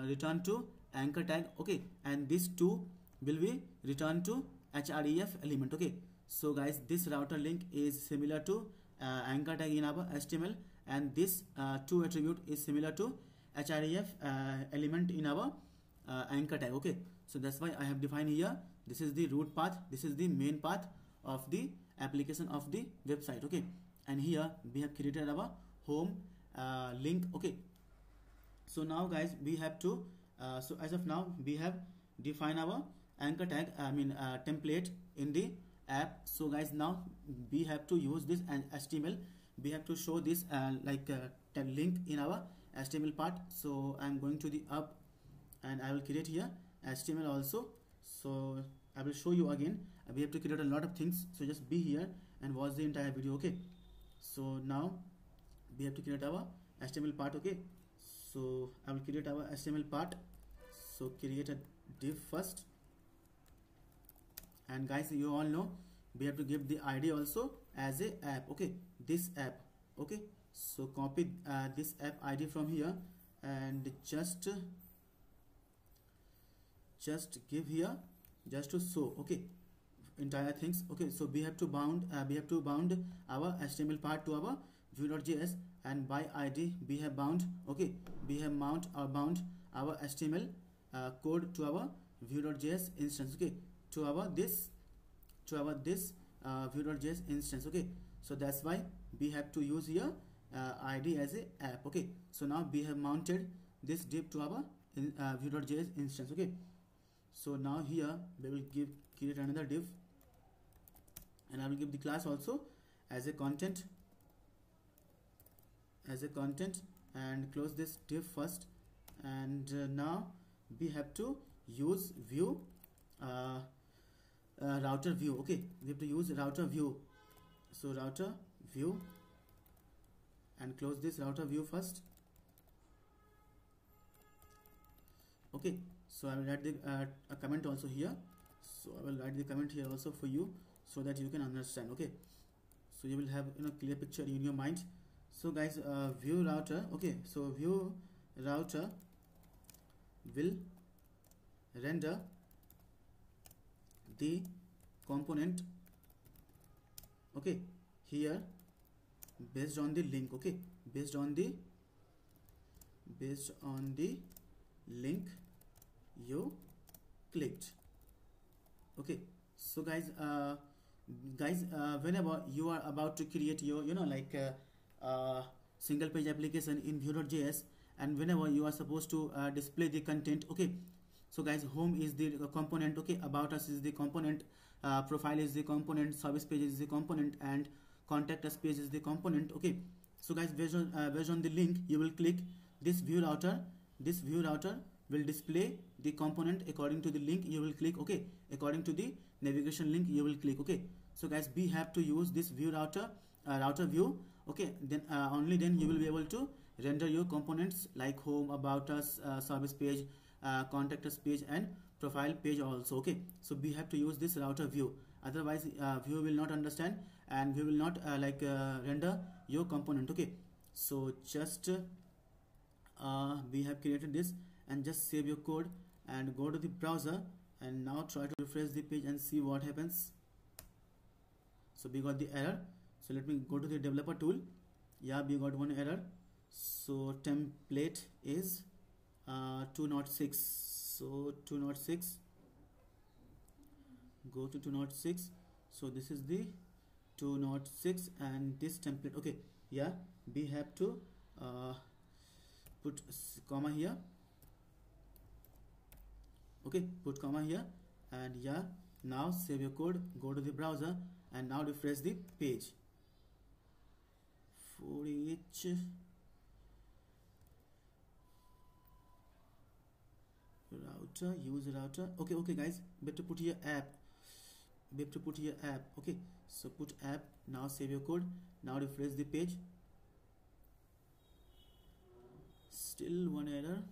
return to anchor tag, okay, and these two will be returned to href element, okay. So guys, this router link is similar to anchor tag in our HTML, and this two attribute is similar to href element in our anchor tag, okay. So that's why I have defined here, this is the root path, this is the main path of the application of the website. Okay, and here we have created our home link. Okay, so now guys we have to so as of now we have defined our anchor tag, template in the app. So guys, now we have to use this and HTML. We have to show this link in our HTML part. So I'm going to the up and I will create here HTML also. So I will show you again. We have to create a lot of things, so just be here and watch the entire video. Okay, so now we have to create our HTML part. Okay, so I will create our HTML part. So create a div first, and guys you all know we have to give the ID also as a app. Okay, this app. Okay, so copy this app ID from here and just give here just to show. Okay, entire things. Okay, so we have to bound our HTML part to our view.js, and by ID we have bound. Okay, we have bound our HTML code to our view.js instance. Okay, to our this view.js instance. Okay, so that's why we have to use here ID as a app. Okay, so now we have mounted this div to our view.js instance. Okay, so now here we will create another div, and I will give the class also as a content and close this div first. And now we have to use view router view. Okay, we have to use router view. So router view, and close this router view first. Okay, so I will write the a comment also here. So I will write the comment here also for you, so that you can understand. Okay, so you will have clear picture in your mind. So guys, view router. Okay, so view router will render the component, okay, here based on the link. Okay, based on the link you clicked. Okay, so guys, whenever you are about to create your single page application in view.js, and whenever you are supposed to display the content. Okay, so guys, home is the component. Okay, about us is the component, profile is the component, service page is the component, and contact us page is the component. Okay, so guys, based on the link you will click, this view router will display the component according to the link you will click. Okay, according to the navigation link you will click. Okay, so guys, we have to use this view router view. Okay, then only then you will be able to render your components like home, about us, service page, contact us page, and profile page also. Okay, so we have to use this router view, otherwise view will not understand and we will not render your component. Okay, so just we have created this, and just save your code and go to the browser, and now try to refresh the page and see what happens. So we got the error. So let me go to the developer tool. Yeah, we got one error. So template is 206. So 206, go to 206. So this is the 206 and this template. Okay, yeah, we have to put comma here. Okay, put comma here, and yeah, now save your code, go to the browser, and now refresh the page. For each router, use router. Okay guys, we have to put here app. Okay, so put app. Now save your code, now refresh the page. Still one error.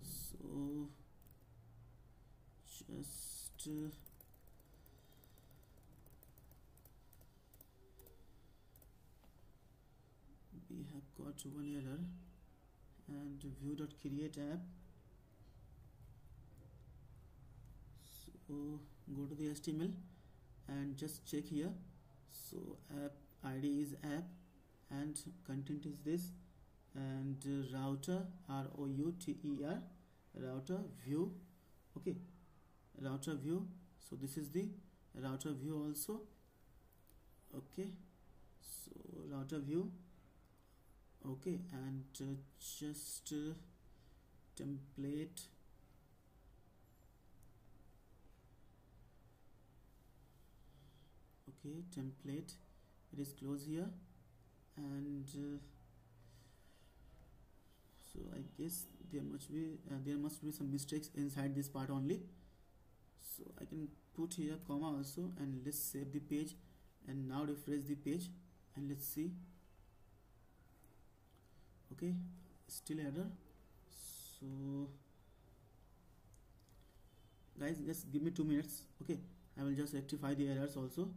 So just we have got one error, and view.create app. So go to the HTML and just check here. So app ID is app and content is this, and router router router view. Okay, router view. So this is the router view also. Okay, so router view. Okay, and just template. Okay, template, it is close here. And so I guess there must be some mistakes inside this part only. So I can put here comma also, and let's save the page and now refresh the page and let's see. Okay, still error. So guys, just give me 2 minutes. Okay, I will just rectify the errors also.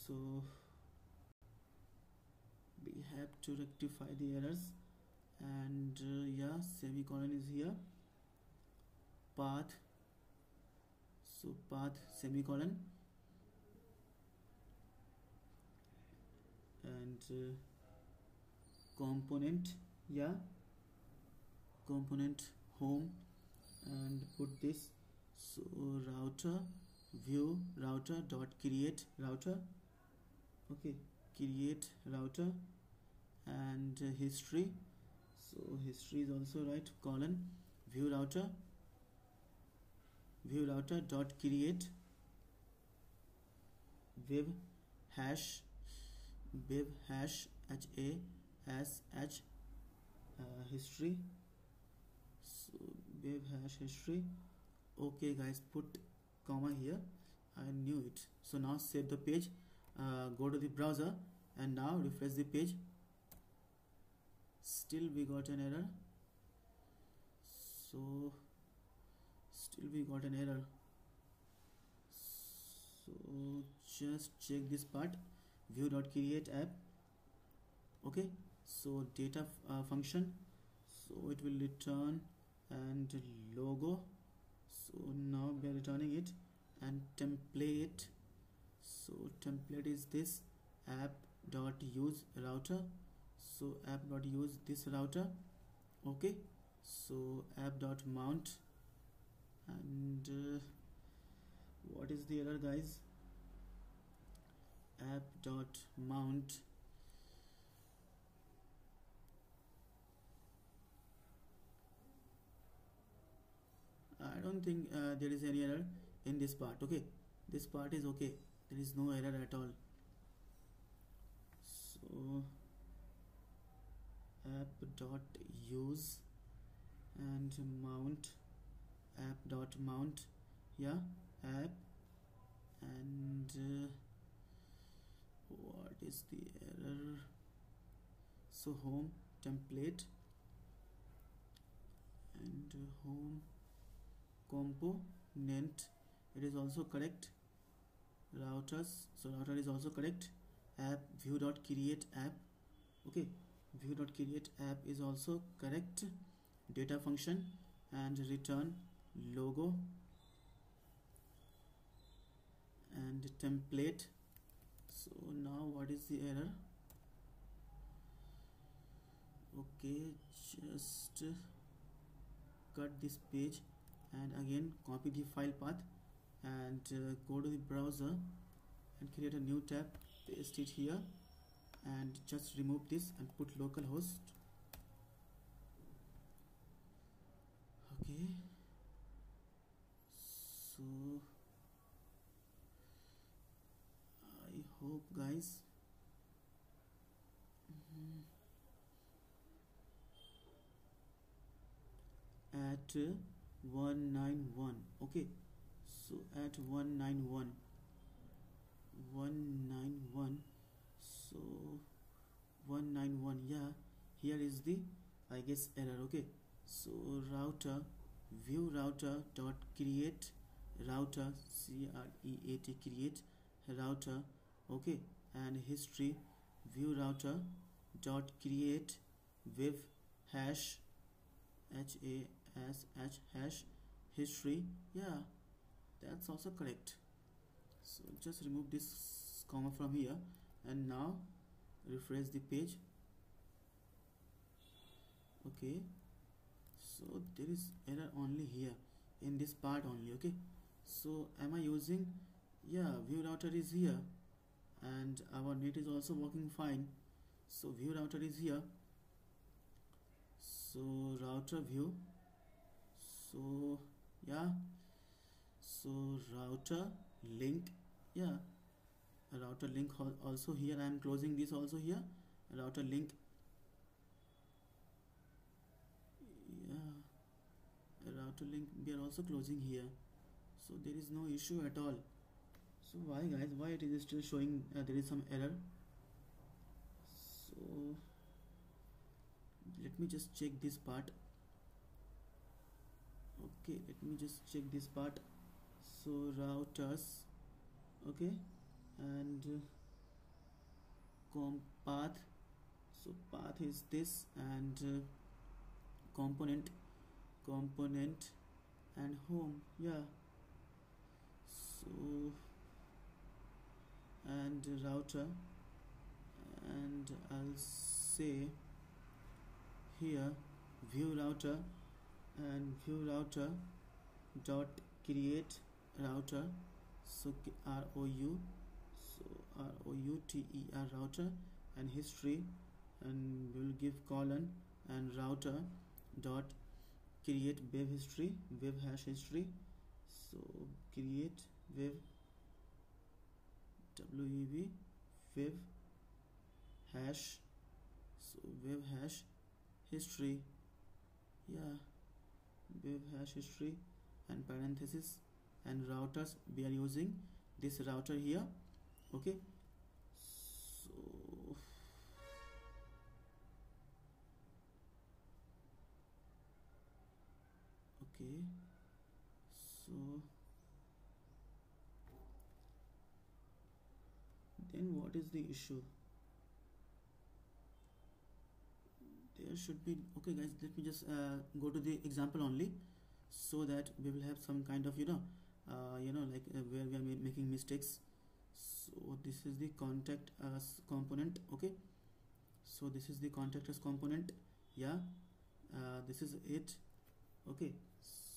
So we have to rectify the errors, and yeah, semicolon is here, path, so path semicolon, and component, yeah, component home, and put this. So router view router dot create router. Okay, create router, and history, so history is also right, colon, view router dot create web hash hash history, so web hash history. Okay guys, put comma here, I knew it. So now save the page, go to the browser and now refresh the page. Still we got an error, so still we got an error. So just check this part, view.create app. Okay, so data function, so it will return, and logo, so now we are returning it, and template, so template is this, app.use router, so app.use this router. Okay, so app.mount, and what is the error guys? App.mount, I don't think there is any error in this part. Okay, this part is okay, there is no error at all. So app.use and mount, app.mount, yeah, app, and what is the error? So home template, and home component, it is also correct. Routers, so router is also correct. App view.create app, okay, view.create app is also correct. Data function, and return logo, and template. So now what is the error? Okay, just cut this page and again copy the file path, and go to the browser and create a new tab, paste it here, and just remove this and put localhost. Okay, so I hope guys, at 191. Okay, so at 191, so 191, yeah, here is the, I guess, error. Okay, so router view router dot create router, create router. Okay, and history view router dot create web hash hash history, yeah, that's also correct. So just remove this comma from here, and now refresh the page. Okay, so there is error only here in this part only. Okay, so am I using, yeah, view router is here, and our net is also working fine. So view router is here. So router view. So yeah, so router link, yeah, router link also here. I am closing this also here, router link, yeah, router link we are also closing here. So there is no issue at all. So why guys, why it is still showing there is some error? So let me just check this part. Okay, let me just check this part. So routers, okay, and path. So path is this, and component and home, yeah. So and router, and I'll say here view router, and view router dot create router. So ROU, so ROUTER router, and history, and we'll give colon, and router dot create web history, web hash history. So create web WEB web hash, so web hash history, yeah, web hash history, and parenthesis, and routers we are using this router here, okay. So okay, so then what is the issue? There should be, okay guys, let me just go to the example only, so that we will have some kind of like where we are making mistakes. So this is the contact us component, okay. So this is the contact us component, yeah, this is it, okay.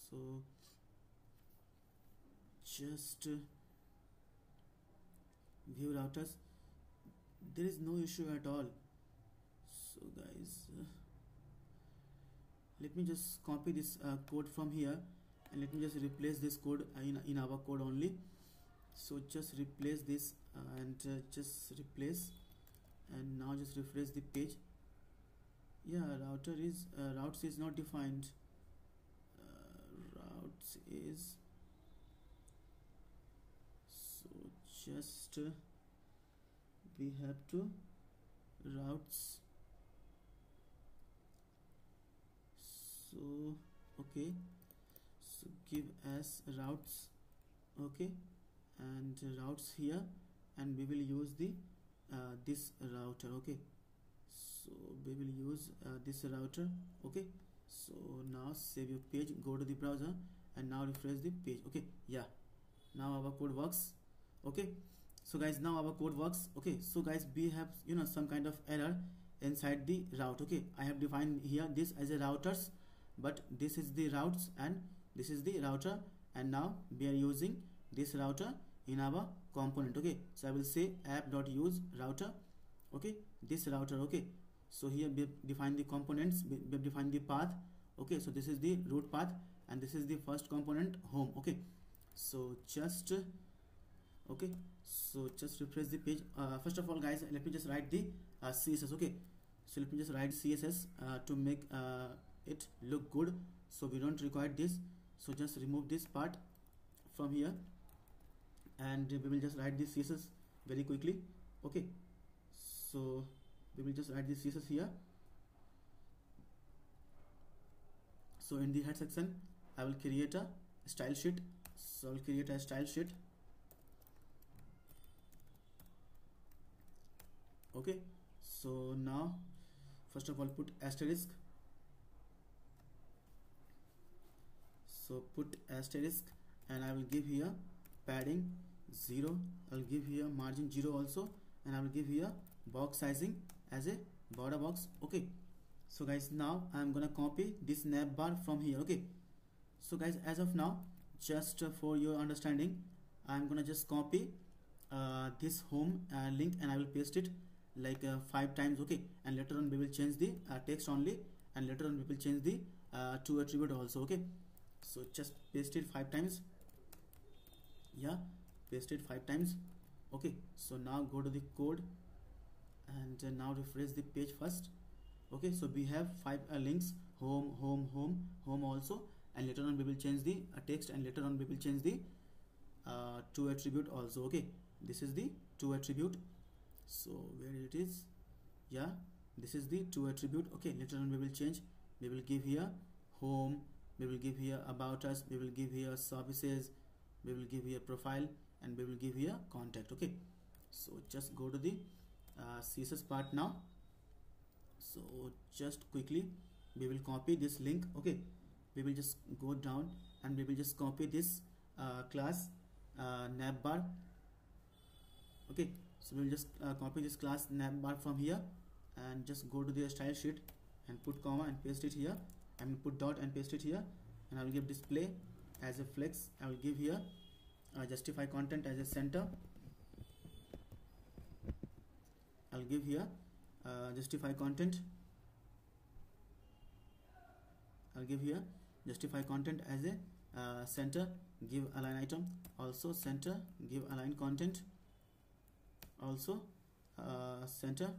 So just view routers, there is no issue at all. So guys, let me just copy this code from here, and let me just replace this code in our code only. So just replace this, and just replace, and now just refresh the page. Yeah, router is routes is not defined. Routes is, so just we have to routes. So okay, so give as routes, okay, and routes here, and we will use the this router, okay. So we will use this router, okay. So now save your page, go to the browser, and now refresh the page, okay. Yeah, now our code works, okay. So guys, now our code works, okay. So guys, we have some kind of error inside the route, okay. I have defined here this as a routers, but this is the routes and this is the router, and now we are using this router in our component, okay. So I will say app.use router, okay, this router, okay. So here we define the components, we define the path, okay. So this is the root path, and this is the first component, home, okay. So just okay, so just refresh the page. First of all guys, let me just write the CSS, okay. So let me just write CSS to make it look good. So we don't require this, so just remove this part from here, and we will just write the CSS very quickly, okay. So we will just write the CSS here. So in the head section I will create a style sheet, so I will create a style sheet, okay. So now first of all put asterisk, so put asterisk, and I will give here padding 0, I will give here margin 0 also, and I will give here box sizing as a border box, okay. So guys, now I am gonna copy this navbar from here, okay. So guys, as of now, just for your understanding, I am gonna just copy this home link, and I will paste it like 5 times. Okay, and later on we will change the text only, and later on we will change the to attribute also. Okay, so just paste it 5 times. Yeah, paste it 5 times. Okay, so now go to the code, and now refresh the page first. Okay, so we have 5 links: home, home, home, home also, and later on we will change the text, and later on we will change the to attribute also. Okay, this is the to attribute. So where it is? Yeah, this is the to attribute. Okay, later on we will change. We will give here home, we will give here about us, we will give here services, we will give here profile, and we will give here contact. Okay, so just go to the CSS part now. So just quickly we will copy this link. Okay, we will just go down, and we will just copy this class navbar. Okay, so we will just copy this class navbar from here, and just go to the style sheet and put comma and paste it here, and put dot and paste it here, and I will give display as a flex. I will give here justify content as a center. I'll give here justify content. I'll give here justify content as a center. Give align item also center. Give align content also center,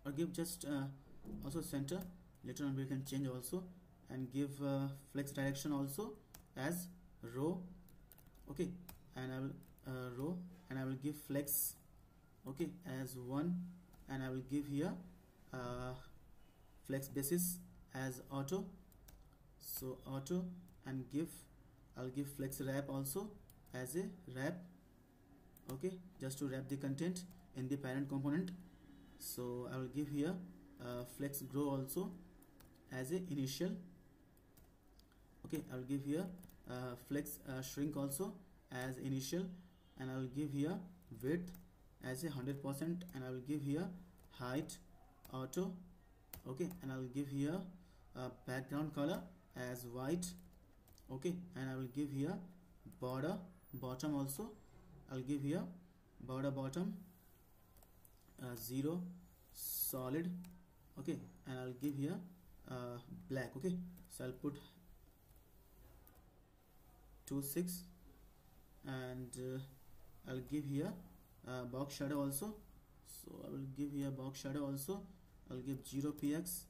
or give just also center. Later on we can change also, and give flex direction also as row. Okay, and I will row, and I will give flex, okay, as 1, and I will give here flex basis as auto. So auto, and I'll give flex wrap also as a wrap. Okay, just to wrap the content in the parent component. So I will give here flex grow also as a initial. Okay, I will give here flex shrink also as initial, and I will give here width as a 100%, and I will give here height auto. Okay, and I will give here background color as white. Okay, and I will give here border bottom also. I'll give here border bottom 0 solid. Okay, and I'll give here black. Okay, so I'll put 26, and I'll give here box shadow also. So I will give here box shadow also. I'll give 0px,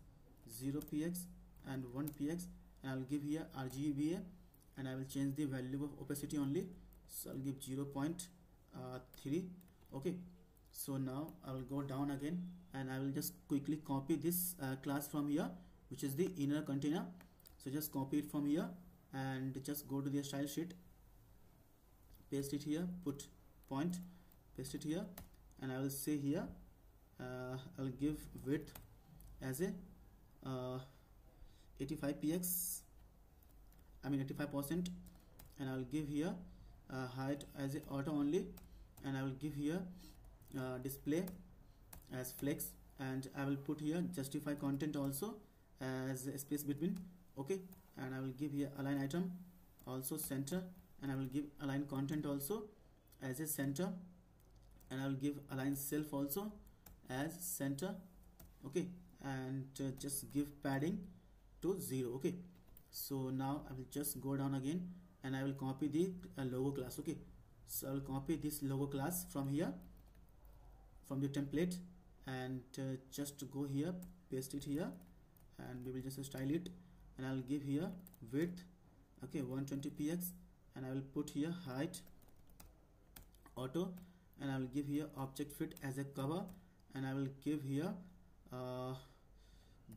0px, and 1px, and I'll give here RGBA, and I will change the value of opacity only. So I'll give 0.3. Okay, so now I will go down again, and I will just quickly copy this class from here, which is the inner container. So just copy it from here, and just go to the style sheet, paste it here, put point, paste it here, and I will say here I'll give width as a 85px, I mean 85%, and I will give here height as a auto only, and I will give here display as flex, and I will put here justify content also as a space between. Okay, and I will give here align item also center, and I will give align content also as a center, and I will give align self also as center. Okay, and just give padding to 0. Okay, so now I will just go down again, and I will copy the logo class. Okay, so I will copy this logo class from here, from the template, and just go here, paste it here, and we will just style it, and I will give here width, okay, 120px, and I will put here height auto, and I will give here object fit as a cover, and I will give here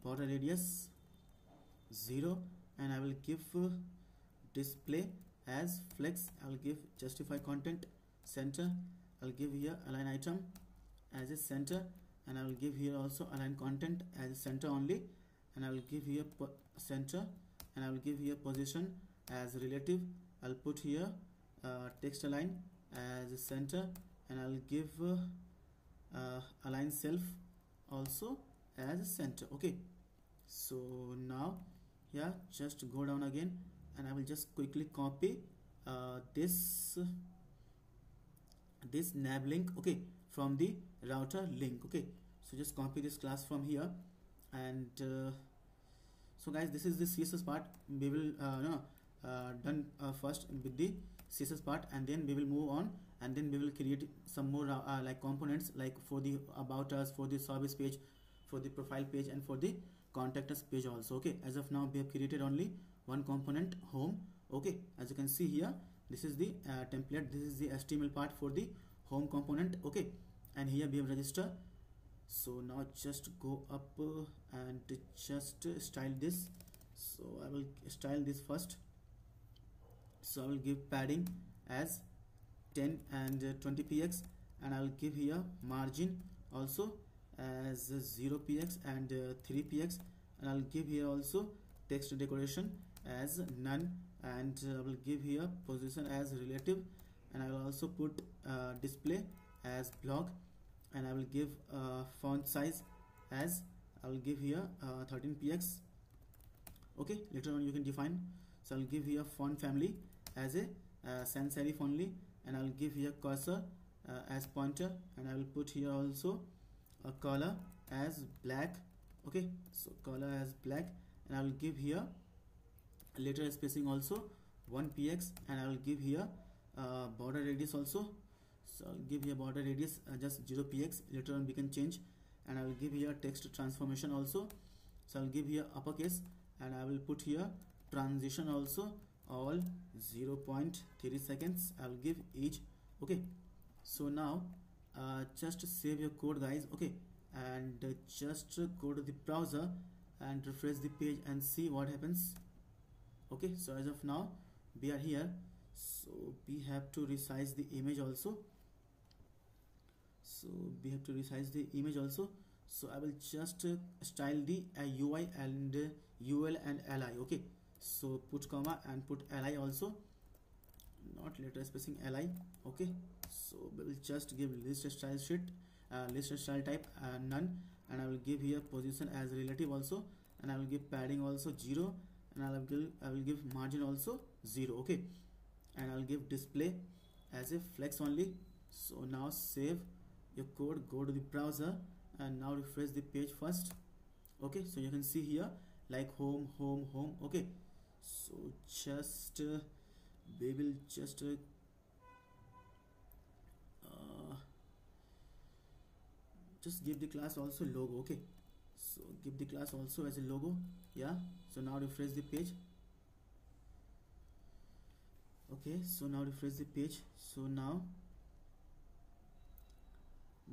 border radius 0, and I will give display as flex. I will give justify content center. I'll give here align item as a center, and I will give here also align content as a center only, and I will give here center, and I will give here position as relative. I'll put here text align as a center, and I will give align self also as a center. Okay, so now yeah, just go down again, and I will just quickly copy this this nav link, okay, from the router link. Okay, so just copy this class from here. And so guys, this is the CSS part. We will no done first with the CSS part, and then we will move on, and then we will create some more like components, like for the about us, for the service page, for the profile page, and for the contact us page also. Okay, as of now we have created only one component, home. Okay, as you can see here, this is the template, this is the HTML part for the home component. Okay, and here we have register. So now just go up and just style this. So I will style this first. So I will give padding as 10 and 20 px, and I will give here margin also as 0 px and 3 px, and I will give here also text decoration as none, and I will give here position as relative, and I will also put display as blog, and I will give font size as, I will give here 13 px. Okay, later on you can define. So I will give here font family as a sans serif only, and I will give here cursor as pointer, and I will put here also a color as black. Okay, so color as black, and I will give here letter spacing also 1 px, and I will give here border radius also. So I'll give here border radius just 0 px. Later on we can change, and I will give here text transformation also. So I'll give here uppercase, and I will put here transition also all 0.3 seconds. I will give each. Okay, so now just save your code guys. Okay, and just go to the browser and refresh the page and see what happens. Okay, so as of now we are here, so we have to resize the image also. So we have to resize the image also. So I will just style the UI and UL and li. Okay, so put comma and put li also, not letter spacing li. Okay, so we will just give list style sheet, list style type none, and I will give here position as relative also, and I will give padding also 0, and I will give margin also 0. Okay, and I will give display as a flex only. So now save your code, go to the browser, and now refresh the page first. Okay, so you can see here like home. Okay, so just we will just just give the class also logo. Okay, so give the class also as a logo. Yeah, so now refresh the page. Okay, so now refresh the page. So now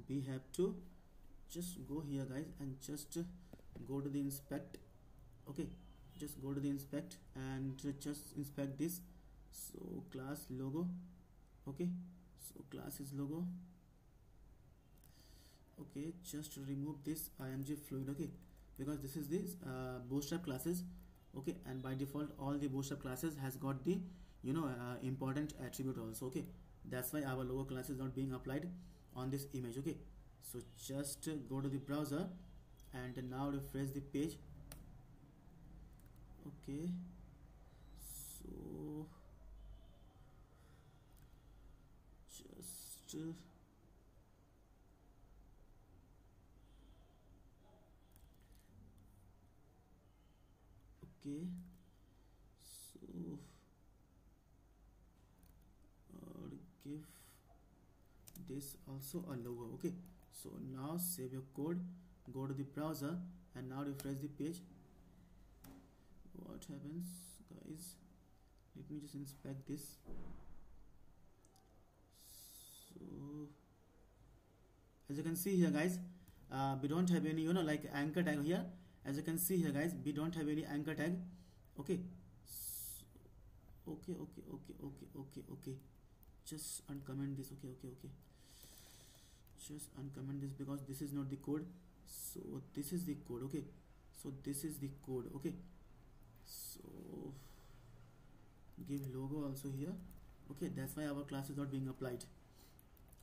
we have to just go here guys, and just go to the inspect. Okay, just go to the inspect and just inspect this. So class logo. Okay, so class is logo. Okay, just remove this img fluid. Okay, because this is this bootstrap classes. Okay, and by default all the bootstrap classes has got the important attribute also. Okay, that's why our logo class is not being applied on this image. Okay, so just go to the browser and now refresh the page. Okay, so just okay, so give this also a logo. Okay, so now save your code, go to the browser, and now refresh the page. What happens guys, let me just inspect this. So as you can see here guys, we don't have any like anchor tag here. As you can see here guys, we don't have any anchor tag. Okay, so, okay, just uncomment this. Okay, just uncomment this, because this is not the code. So this is the code. Okay, so this is the code. Okay, so give logo also here. Okay, that's why our class is not being applied.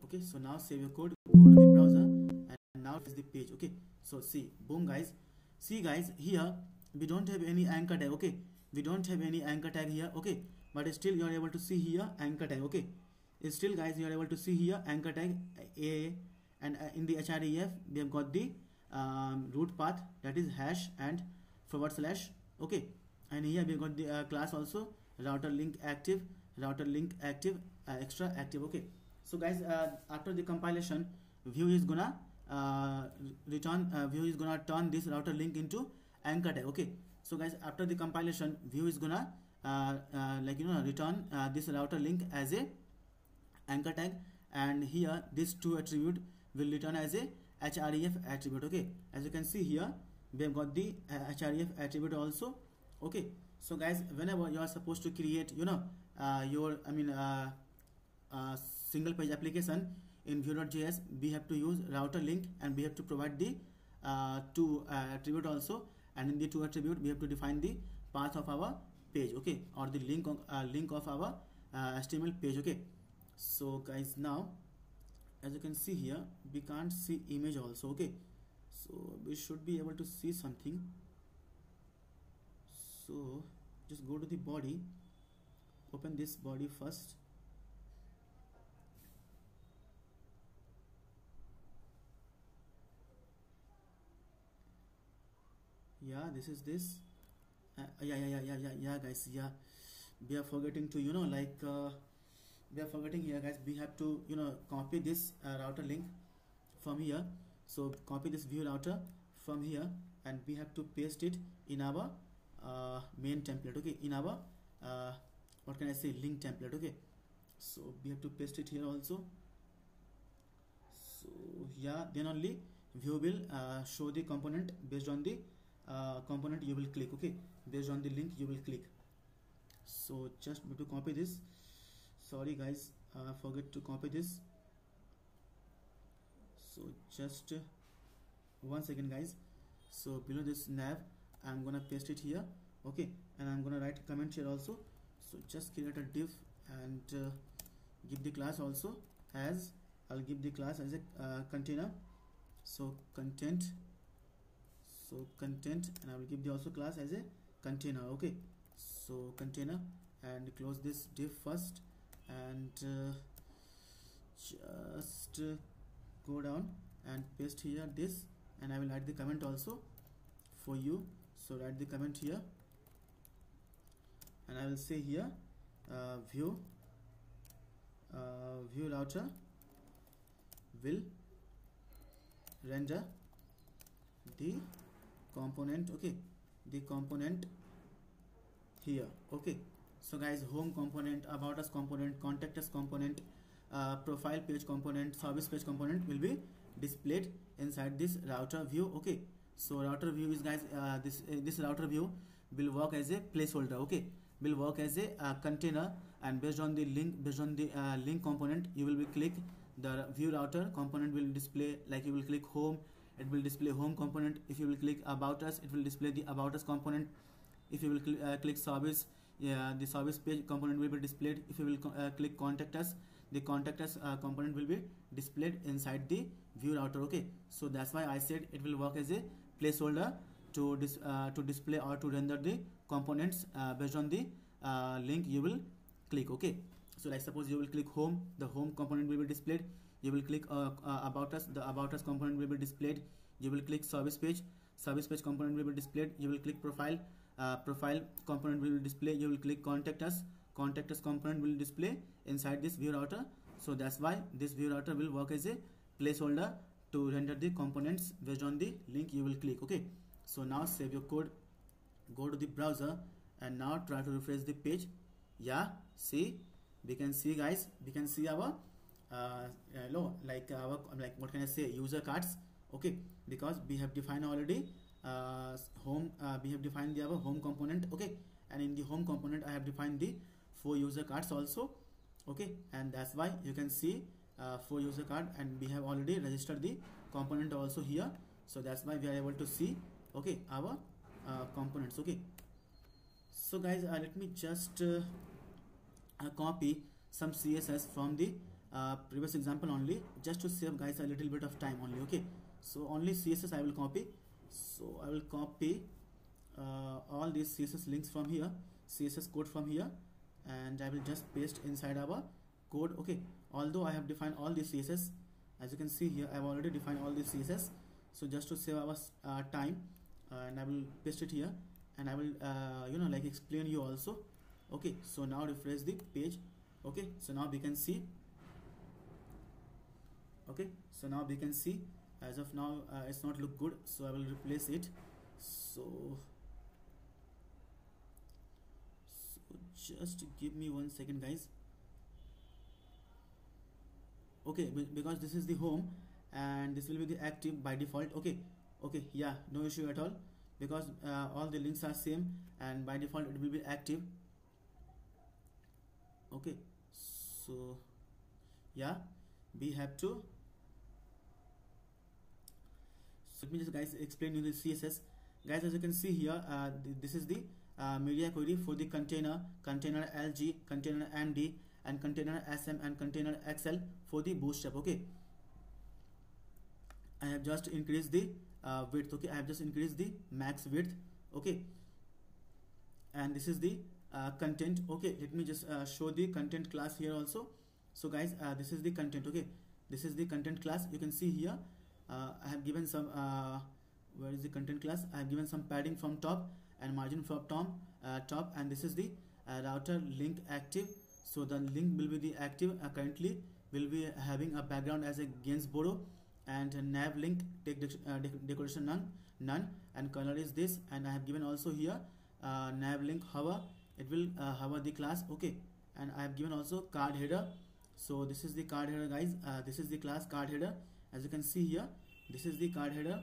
Okay, so now save your code, go to the browser, and now is the page. Okay, so see, boom guys, see guys, here we don't have any anchor tag. Okay, we don't have any anchor tag here. Okay, but still you are able to see here anchor tag. Okay, still guys you are able to see here anchor tag a, and in the href we have got the root path, that is hash and /. Okay, and here we have got the class also, router link active, extra active. Okay, so guys after the compilation, Vue is gonna turn this router link into anchor tag. Okay, so guys after the compilation, Vue is gonna return this router link as a anchor tag, and here this two attribute will return as a href attribute. Okay, as you can see here we have got the href attribute also. Okay, so guys whenever you are supposed to create your single page application in Vue.js, we have to use router link, and we have to provide the two attribute also, and in the two attribute we have to define the path of our page. Okay, or the link of our HTML page. Okay, so guys now as you can see here we can't see image also. Okay, so we should be able to see something. So just go to the body, open this body first. Yeah, this is this. Yeah guys, yeah, we are forgetting to we are forgetting here guys, we have to copy this router link from here. So copy this Vue router from here, and we have to paste it in our main template. Okay, in our what can I say, link template. Okay, so we have to paste it here also. So yeah, then only Vue will show the component based on the component you will click. Okay, based on the link you will click. So just have to copy this. Sorry guys, forget to copy this. So just 1 second guys. So below this nav I'm gonna paste it here. Okay, and I'm gonna write comment here also. So just create a div and give the class also as, I'll give the class as a container. So content, and I will give the also class as a container. Okay, so container, and close this div first, and just go down and paste here this, and I will write the comment also for you. So write the comment here, and I will say here Vue router will render the component. Okay, the component here. Okay, so guys, home component, about us component, contact us component, profile page component, service page component will be displayed inside this router view. Okay, so router view is guys this router view will work as a placeholder. Okay, will work as a container, and based on the link component you will be click the Vue router component will display, like you will click home, it will display home component. If you will click about us, it will display the about us component. If you will click service, the service page component will be displayed. If you will click contact us, the contact us component will be displayed inside the Vue router. Okay, so that's why I said it will work as a placeholder to display or to render the components based on the link you will click. Okay, so like suppose you will click home, the home component will be displayed. You will click about us, the about us component will be displayed. You will click service page component will be displayed. You will click profile component will display. You will click contact us component will display inside this Vue router. So that's why this Vue router will work as a placeholder to render the components based on the link you will click. Okay, so now save your code, go to the browser, and now try to refresh the page. Yeah, see, we can see guys, we can see our what can I say, user cards. Okay, because we have defined already home, we have defined our home component. Okay, and in the home component I have defined the 4 user cards also. Okay, and that's why you can see 4 user card, and we have already registered the component also here. So that's why we are able to see, okay, our components. Okay, so guys let me just copy some CSS from the previous example only, just to save guys a little bit of time only. Okay, so only CSS I will copy. So I will copy all these CSS links from here, CSS code from here, and I will just paste inside our code. Okay, although I have defined all the CSS, as you can see here I have already defined all the CSS. So just to save our time, and I will paste it here, and I will like explain you also. Okay, so now refresh the page. Okay, so now we can see. Okay, so now we can see, as of now it's not look good, so I will replace it. So just give me 1 second, guys. Okay, because this is the home and this will be the active by default. Okay, okay, yeah, no issue at all, because all the links are same and by default it will be active. Okay, so yeah, we have to. So let me just guys explain you the CSS. Guys, as you can see here, this is the media query for the container LG, container MD, and container SM, and container XL for the bootstrap. Okay, I have just increased the width. Okay, I have just increased the max width. Okay, and this is the content. Okay, let me just show the content class here also. So guys, this is the content. Okay, this is the content class. You can see here I have given some where is the content class? I have given some padding from top and margin from top, and this is the router link active. So the link will be the active. Currently will be having a background as a Gainsborough, and nav link take decoration none, and color is this. And I have given also here nav link hover, it will hover the class. Okay, and I have given also card header. So this is the card header, guys. This is the class card header. As you can see here, this is the card header,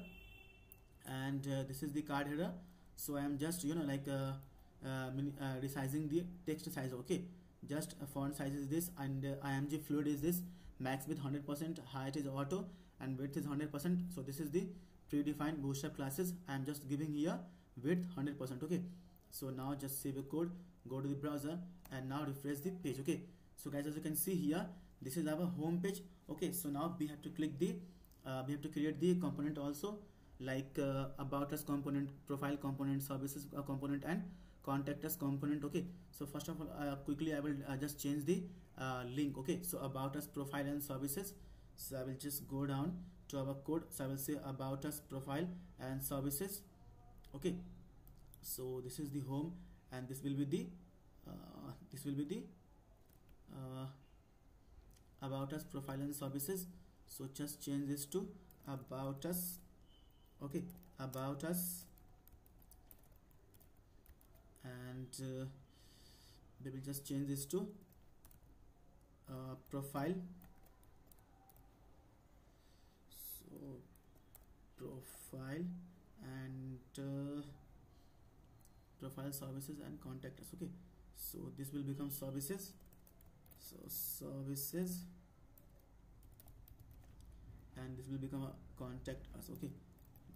and this is the card header. So I am just resizing the text size. Okay, just font size is this, and IMG fluid is this, max with 100%, height is auto, and width is 100%. So this is the predefined bootstrap classes. I am just giving here width 100%. Okay, so now just save a code, go to the browser, and now refresh the page. Okay, so guys, as you can see here, this is our home page. Okay, so now we have to click the we have to create the component also, like about us component, profile component, services component, and contact us component. Okay, so first of all quickly I will just change the link. Okay, so about us profile and services. So I will just go down to our code. So I will say about us profile and services. Okay, so this is the home, and this will be the about us profile and services. So just change this to about us. Okay, about us, and we will just change this to profile. So profile and profile, services, and contact us. Okay, so this will become services. So services, and this will become a contact us. Okay,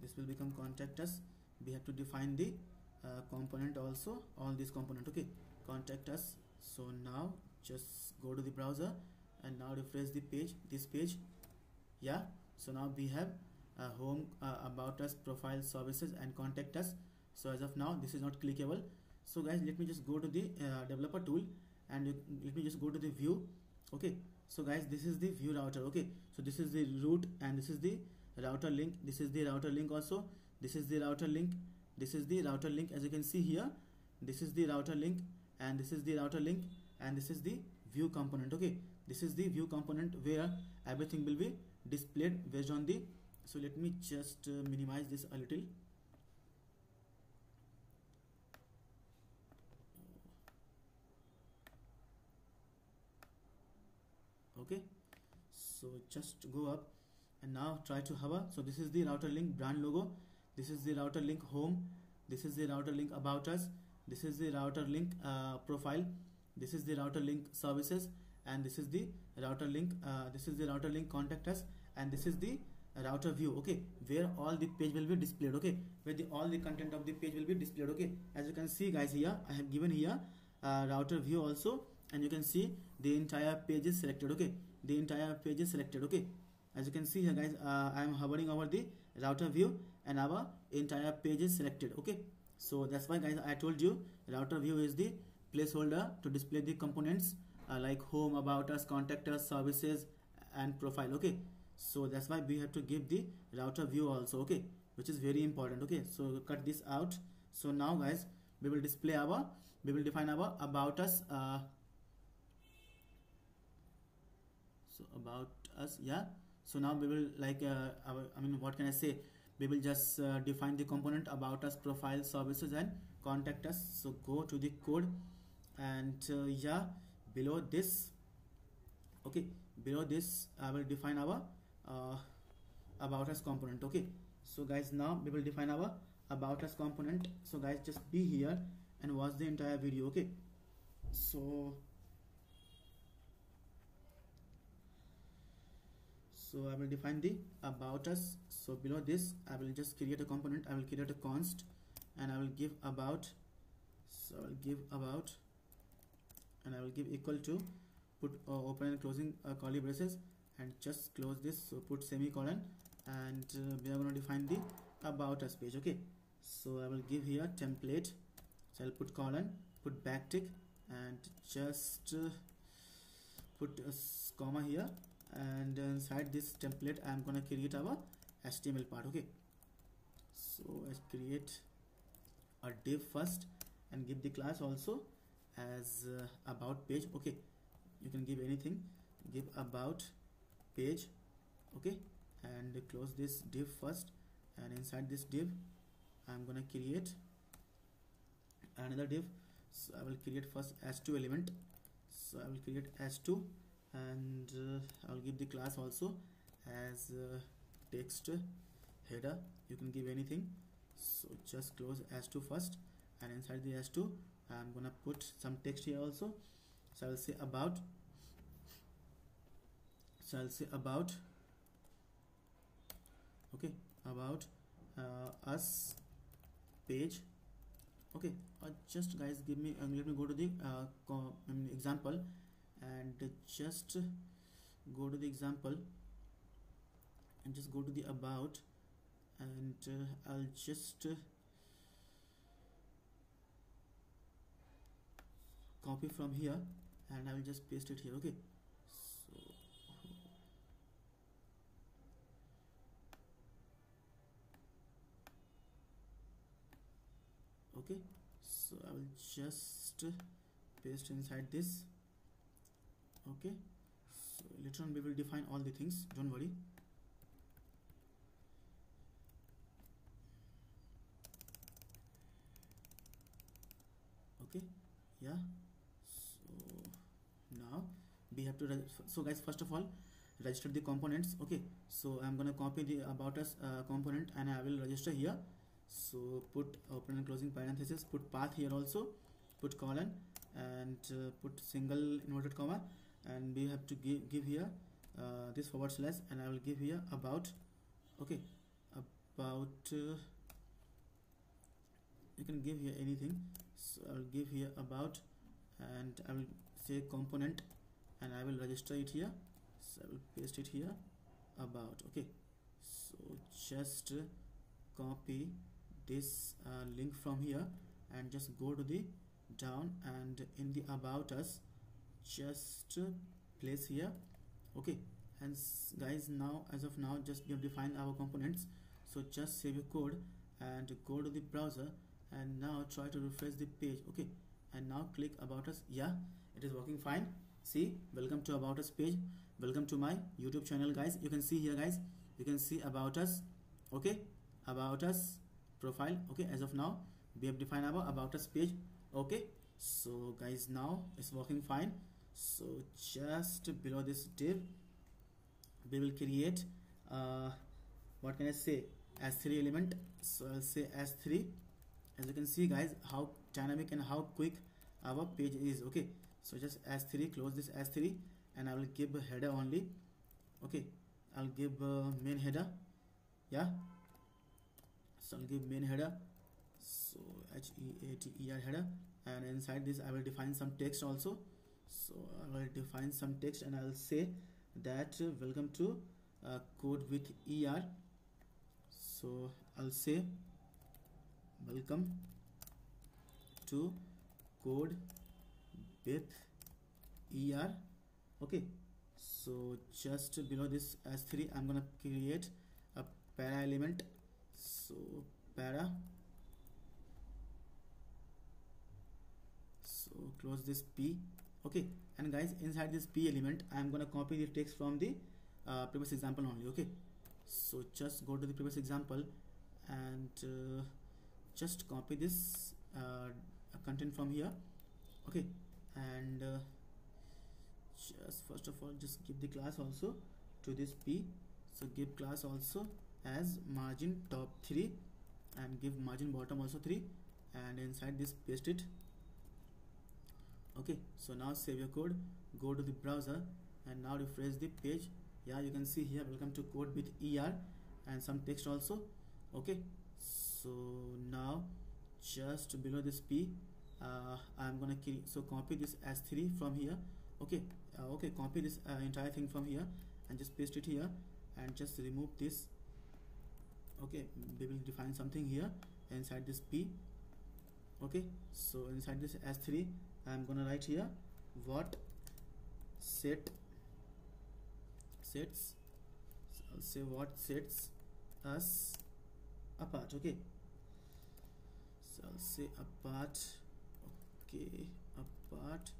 this will become contact us. We have to define the component also, all these component. Okay, contact us. So now just go to the browser and now refresh the page, this page. Yeah, so now we have home, about us, profile, services, and contact us. So as of now this is not clickable. So guys, let me just go to the developer tool, and let me just go to the view. Okay, so guys, this is the view router. Okay, so this is the root, and this is the router link. This is the router link also. This is the router link. This is the router link. As you can see here, this is the router link, and this is the router link, and this is the view component. Okay, this is the view component where everything will be displayed based on the. So let me just minimize this a little. Okay, so just go up and now try to hover. So this is the router link brand logo, this is the router link home, this is the router link about us, this is the router link profile, this is the router link services, and this is the router link contact us, and this is the router view. Okay, where all the page will be displayed. Okay, where all the content of the page will be displayed. Okay, as you can see guys, here I have given here router view also, and you can see the entire page is selected. Okay, the entire page is selected. Okay, as you can see here guys, I am hovering over the router view and our entire page is selected. Okay, so that's why guys I told you router view is the placeholder to display the components like home, about us, contact us, services, and profile. Okay, so that's why we have to give the router view also. Okay, which is very important. Okay, so cut this out. So now guys, we will define our about us. So about us, yeah. So now we will like what can I say, we will just define the component about us, profile, services, and contact us. So go to the code, and yeah, below this, okay, below this I will define our uh, about us component. Okay, so guys, now we will define our about us component. So guys, just be here and watch the entire video. Okay, so I will define the about us. So below this I will just create a component. I will create a const, and I will give about. So I will give about, and I will give equal to, put open and closing curly braces, and just close this. So put semicolon, and we are going to define the about us page. Okay, so I will give here template. So I'll put colon, put backtick, and just put a comma here, and inside this template I am gonna create our HTML part. Okay, so I create a div first and give the class also as about page. Okay, you can give anything, give about page. Okay, and close this div first, and inside this div I'm gonna create another div. So I will create first h2 element. So I will create h2, and I'll give the class also as text header. You can give anything. So just close h2 first, and inside the h2 I'm gonna put some text here also. So I'll say about. So I'll say about. Okay, about us page. Okay, just guys give me let me go to the example, and just go to the example, and just go to the about, and I'll just copy from here, and I will just paste it here. Okay, so okay, so I will just paste inside this. Okay, so later on we will define all the things, don't worry. Okay, yeah, so now we have to so guys, first of all, register the components. Okay, so I'm gonna copy the about us component, and I will register here. So put open and closing parenthesis, put path here also, put colon, and put single inverted comma, and we have to give here this forward slash, and I will give here about. Okay, about you can give here anything. So I will give here about, and I will say component, and I will register it here. So I will paste it here, about. Okay, so just copy this link from here, and just go to the down, and in the about us just place here. Okay, and guys, now as of now just we have defined our components. So just save your code and go to the browser, and now try to refresh the page. Okay, and now click about us. Yeah, it is working fine. See, welcome to about us page, welcome to my YouTube channel. Guys, you can see here, guys, you can see about us. Okay, about us profile. Okay, as of now we have defined our about us page. Okay, so guys, now it's working fine. So just below this div we will create what can I say, s3 element. So I'll say s3. As you can see guys, how dynamic and how quick our page is. Okay, so just s3, close this s3, and I will give a header only. Okay, I'll give main header. Yeah, so I'll give main header, so header header, and inside this I will define some text also. So I will define some text, and I will say that welcome to code with ER. So I'll say welcome to code with er. Okay, so just below this s3 I'm gonna create a para element. So para, so close this p. Okay, and guys, inside this p element I'm gonna copy the text from the previous example only. Okay, so just go to the previous example and just copy this content from here. Okay, and just first of all just give the class also to this p. So give class also as margin top 3 and give margin bottom also 3, and inside this paste it. Okay, so now save your code, go to the browser and now refresh the page. Yeah, you can see here welcome to code with er and some text also. Okay, so now just below this p I'm gonna so copy this s3 from here. Okay, okay, copy this entire thing from here and just paste it here and just remove this. Okay, we will define something here inside this p. Okay, so inside this s3 I'm gonna write here what sets. So I'll say what sets us apart. Okay, so I'll say apart. Okay, apart,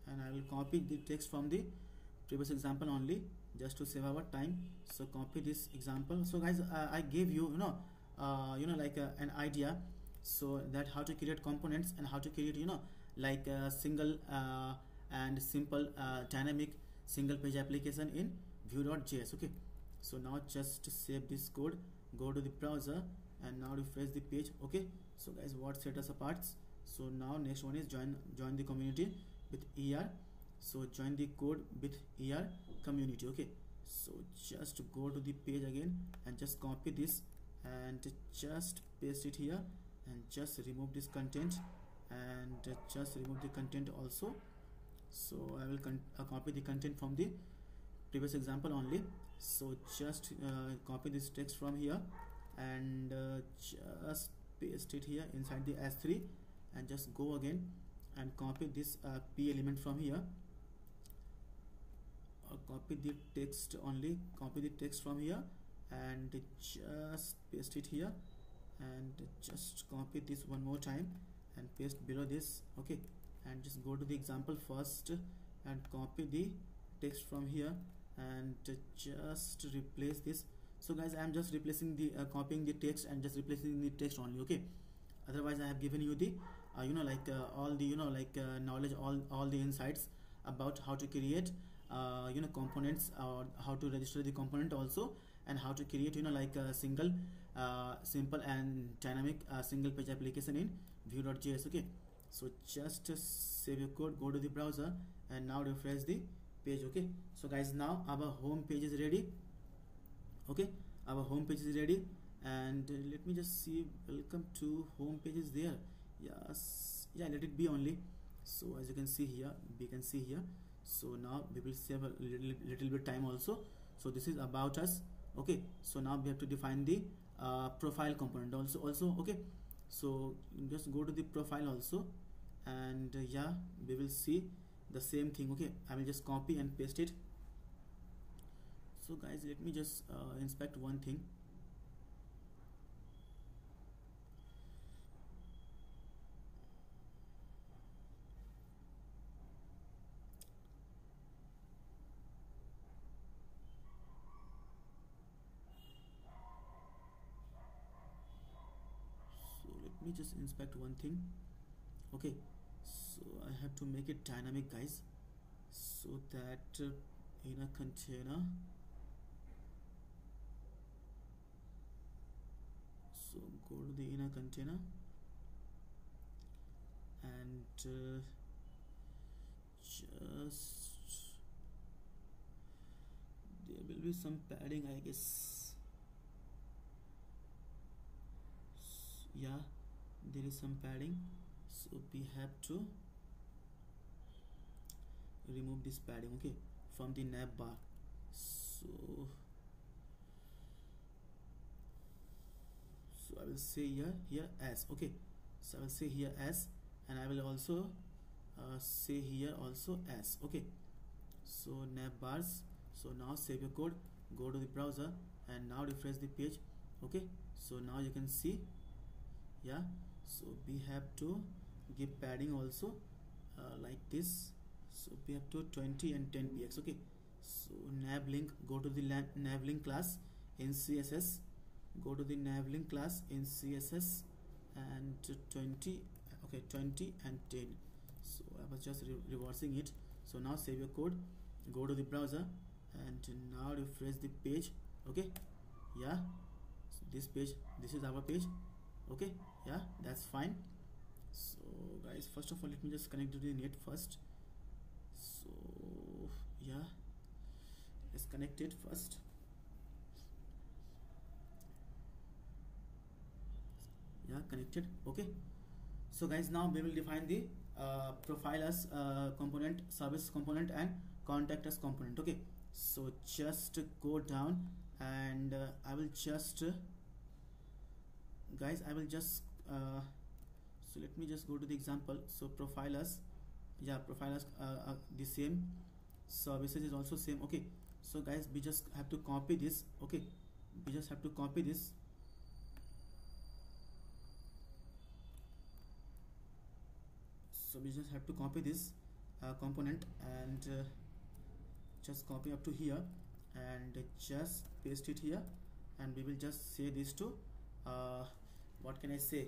and I will copy the text from the previous example only just to save our time. So copy this example. So guys, I gave you like an idea, so that how to create components and how to create like a single and simple dynamic single page application in Vue.js. Okay, so now just save this code, go to the browser and now refresh the page. Okay, so guys, what set us apart? So now next one is join the community with er. So join the code with er community. Okay, so just go to the page again and just copy this and just paste it here and just remove this content and just remove the content also. So I will copy the content from the previous example only. So just copy this text from here and just paste it here inside the s3 and just go again and copy this p element from here. Copy the text only, copy the text from here and just paste it here and just copy this one more time and paste below this. Okay, and just go to the example first and copy the text from here and just replace this. So guys, I am just replacing the copying the text and just replacing the text only. Okay, otherwise I have given you the all the knowledge, all the insights about how to create components, or how to register the component also, and how to create like a single simple and dynamic single page application in Vue.js. Okay, so just save your code, go to the browser and now refresh the page. Okay, so guys, now our home page is ready. Okay, our home page is ready, and let me just see, welcome to home page is there. Yes, yeah, let it be only. So as you can see here, we can see here. So now we will save a little bit time also. So this is about us. Okay, so now we have to define the profile component also. Okay, so just go to the profile also, and yeah, we will see the same thing. Okay, I will just copy and paste it. So guys, let me just inspect one thing. Let me just inspect one thing. Okay, so I have to make it dynamic, guys, so that in a container, so go to the inner container and just there will be some padding, I guess. Yeah, there is some padding, so we have to remove this padding, okay, from the nav bar. So I will say here as. Okay, so I will say here as, and I will also say here also as. Okay, so navbars. So now save your code, go to the browser, and now refresh the page. Okay, so now you can see, yeah, so we have to give padding also, like this. So we have to 20 and 10 px. Okay, so nav link, go to the nav link class in css, go to the nav link class in css, and 20. Okay, 20 and 10. So I was just reversing it. So now save your code, go to the browser, and now refresh the page. Okay, yeah, so this page, this is our page. Okay, yeah, that's fine. So guys, first of all, let me just connect to the net first. So yeah, let's connect it first. Yeah, connected. Okay, so guys, now we will define the profile as component, service component, and contact as component. Okay, so just go down, and I will just guys, I will just so let me just go to the example. So profile as, yeah, profile as the same, services is also same. Okay, so guys, we just have to copy this. Okay, we just have to copy this. So we just have to copy this component, and just copy up to here, and just paste it here, and we will just say this to what can I say,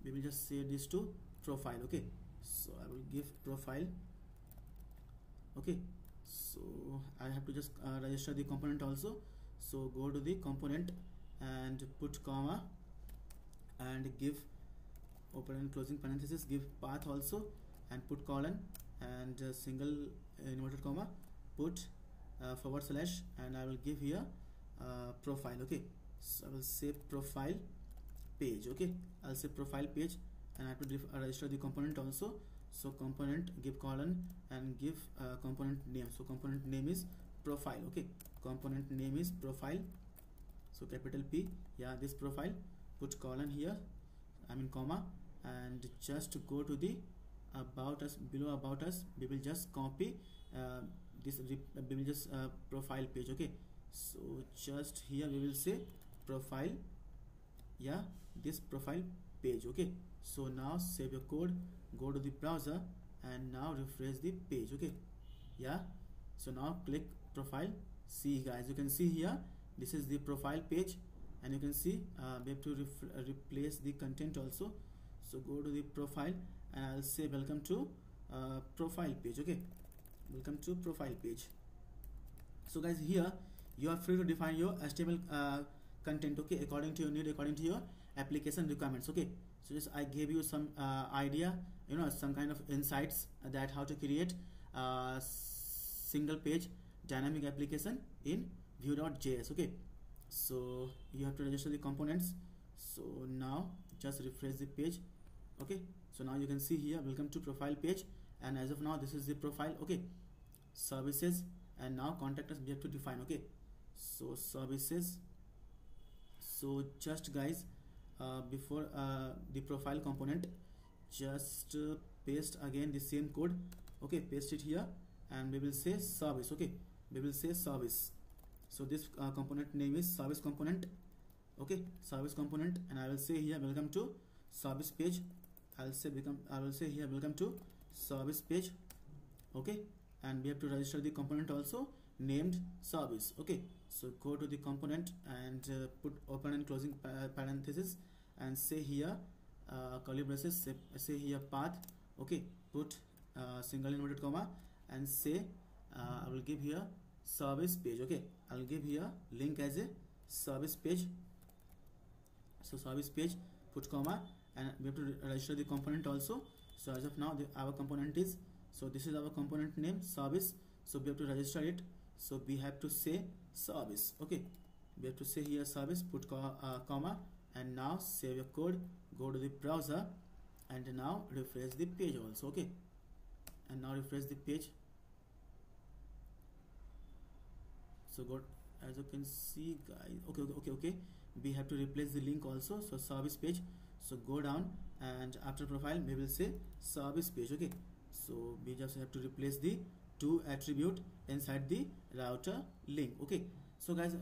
we will just say this to profile. Okay, so I will give profile. Okay, so I have to just register the component also. So go to the component and put comma, and give open and closing parenthesis, give path also, and put colon, and single inverted comma, put forward slash, and I will give here profile. Okay, so I will say profile page. Okay, I'll say profile page, and I have to register the component also. So component, give colon, and give component name. So component name is profile. Okay, component name is profile, so capital P, yeah, this profile, put colon here, I mean comma, and just go to the about us, below about us, we will just copy this, we will just profile page. Okay, so just here we will say profile, yeah, this profile page. Okay, so now save your code, go to the browser, and now refresh the page. Okay, yeah, so now click profile. See guys, you can see here, this is the profile page, and you can see we have to replace the content also. So go to the profile, and I'll say welcome to profile page. Okay, welcome to profile page. So guys, here you are free to define your HTML content. Okay, according to your need, according to your application requirements. Okay, so just I gave you some idea, you know, some kind of insights that how to create single page dynamic application in Vue.js. Okay, so you have to register the components. So now just refresh the page. Okay, so now you can see here, welcome to profile page, and as of now this is the profile. Okay, services, and now contact us we have to define. Okay, so services, so just guys, before the profile component, just paste again the same code. Okay, paste it here, and we will say service. Okay, we will say service. So this component name is service component. Okay, service component, and I will say here welcome to service page. I will say here welcome to service page. Okay, and we have to register the component also named service. Okay, so go to the component and put open and closing parenthesis, and say here curly braces, say here path. Okay, put single inverted comma, and say I will give here service page. Okay, I'll give here link as a service page. So service page, put comma, and we have to register the component also. So as of now our component is, so this is our component name service, so we have to register it. So we have to say service. Okay, we have to say here service, put comma, and now save your code, go to the browser, and now refresh the page also. Okay, and now refresh the page. So go, as you can see guys, okay, we have to replace the link also. So service page, so go down, and after profile we will say service page. Okay, So we just have to replace the to attribute inside the router link. Okay, so guys,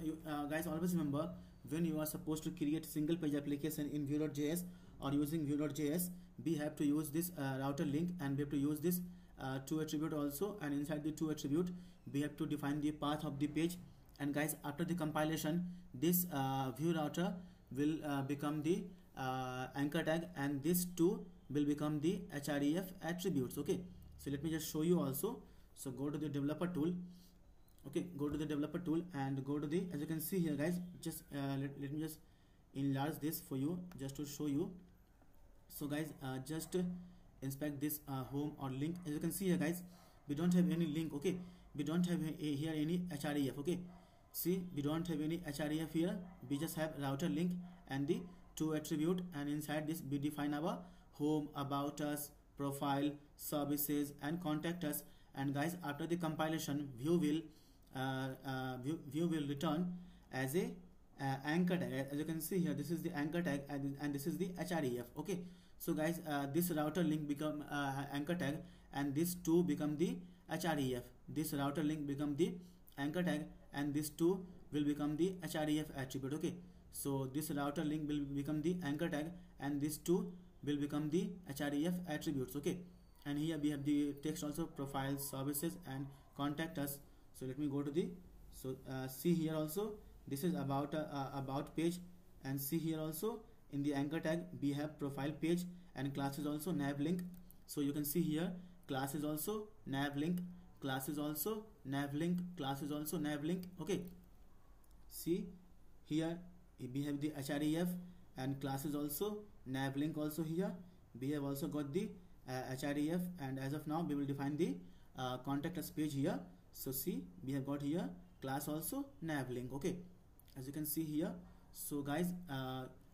guys always remember, when you are supposed to create single page application in Vue.js or using Vue.js, we have to use this router link, and we have to use this to attribute also, and inside the to attribute we have to define the path of the page. And guys, after the compilation, this Vue router will become the anchor tag, and this two will become the href attributes. Okay, so let me just show you also. So go to the developer tool. Okay, go to the developer tool and go to the, as you can see here guys, just let me just enlarge this for you just to show you. So guys, just inspect this home or link. As you can see here guys, we don't have any link. Okay, we don't have here any href. Okay, see, we don't have any href here. We just have router link and the to attribute, and inside this we define our home, about us, profile, services, and contact us. And guys, after the compilation, Vue will return as a anchor tag. As you can see here, this is the anchor tag, and this is the href. Okay, so guys, this router link become anchor tag, and this two become the href. This router link become the anchor tag, and this two will become the href attribute. Okay, so this router link will become the anchor tag, and this two will become the href attributes. Okay, and here we have the text also, profiles, services, and contact us. So let me go to the, so see here also, this is about page, and see here also in the anchor tag we have profile page, and class is also nav link. So you can see here, class is also nav link, class is also nav link, class is also nav link. Okay, see here we have the href, and class is also nav link. Also here we have also got the href, and as of now we will define the contact us page here. So see, we have got here class also nav link. Okay, as you can see here. So guys,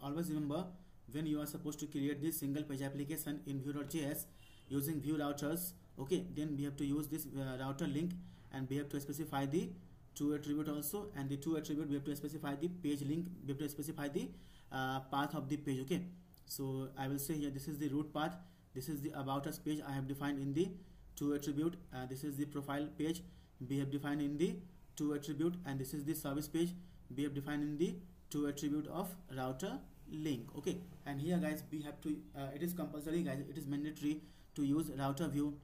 always remember, when you are supposed to create this single page application in Vue.js using Vue routers, okay, then we have to use this router link, and we have to specify the to attribute also, and the to attribute we have to specify the page link, we have to specify the path of the page. Okay, so I will say here, this is the root path, this is the about us page I have defined in the to attribute, this is the profile page we have defined in the to attribute, and this is the service page we have defined in the to attribute of router link. Okay, and here guys, we have to it is compulsory guys, it is mandatory to use router view,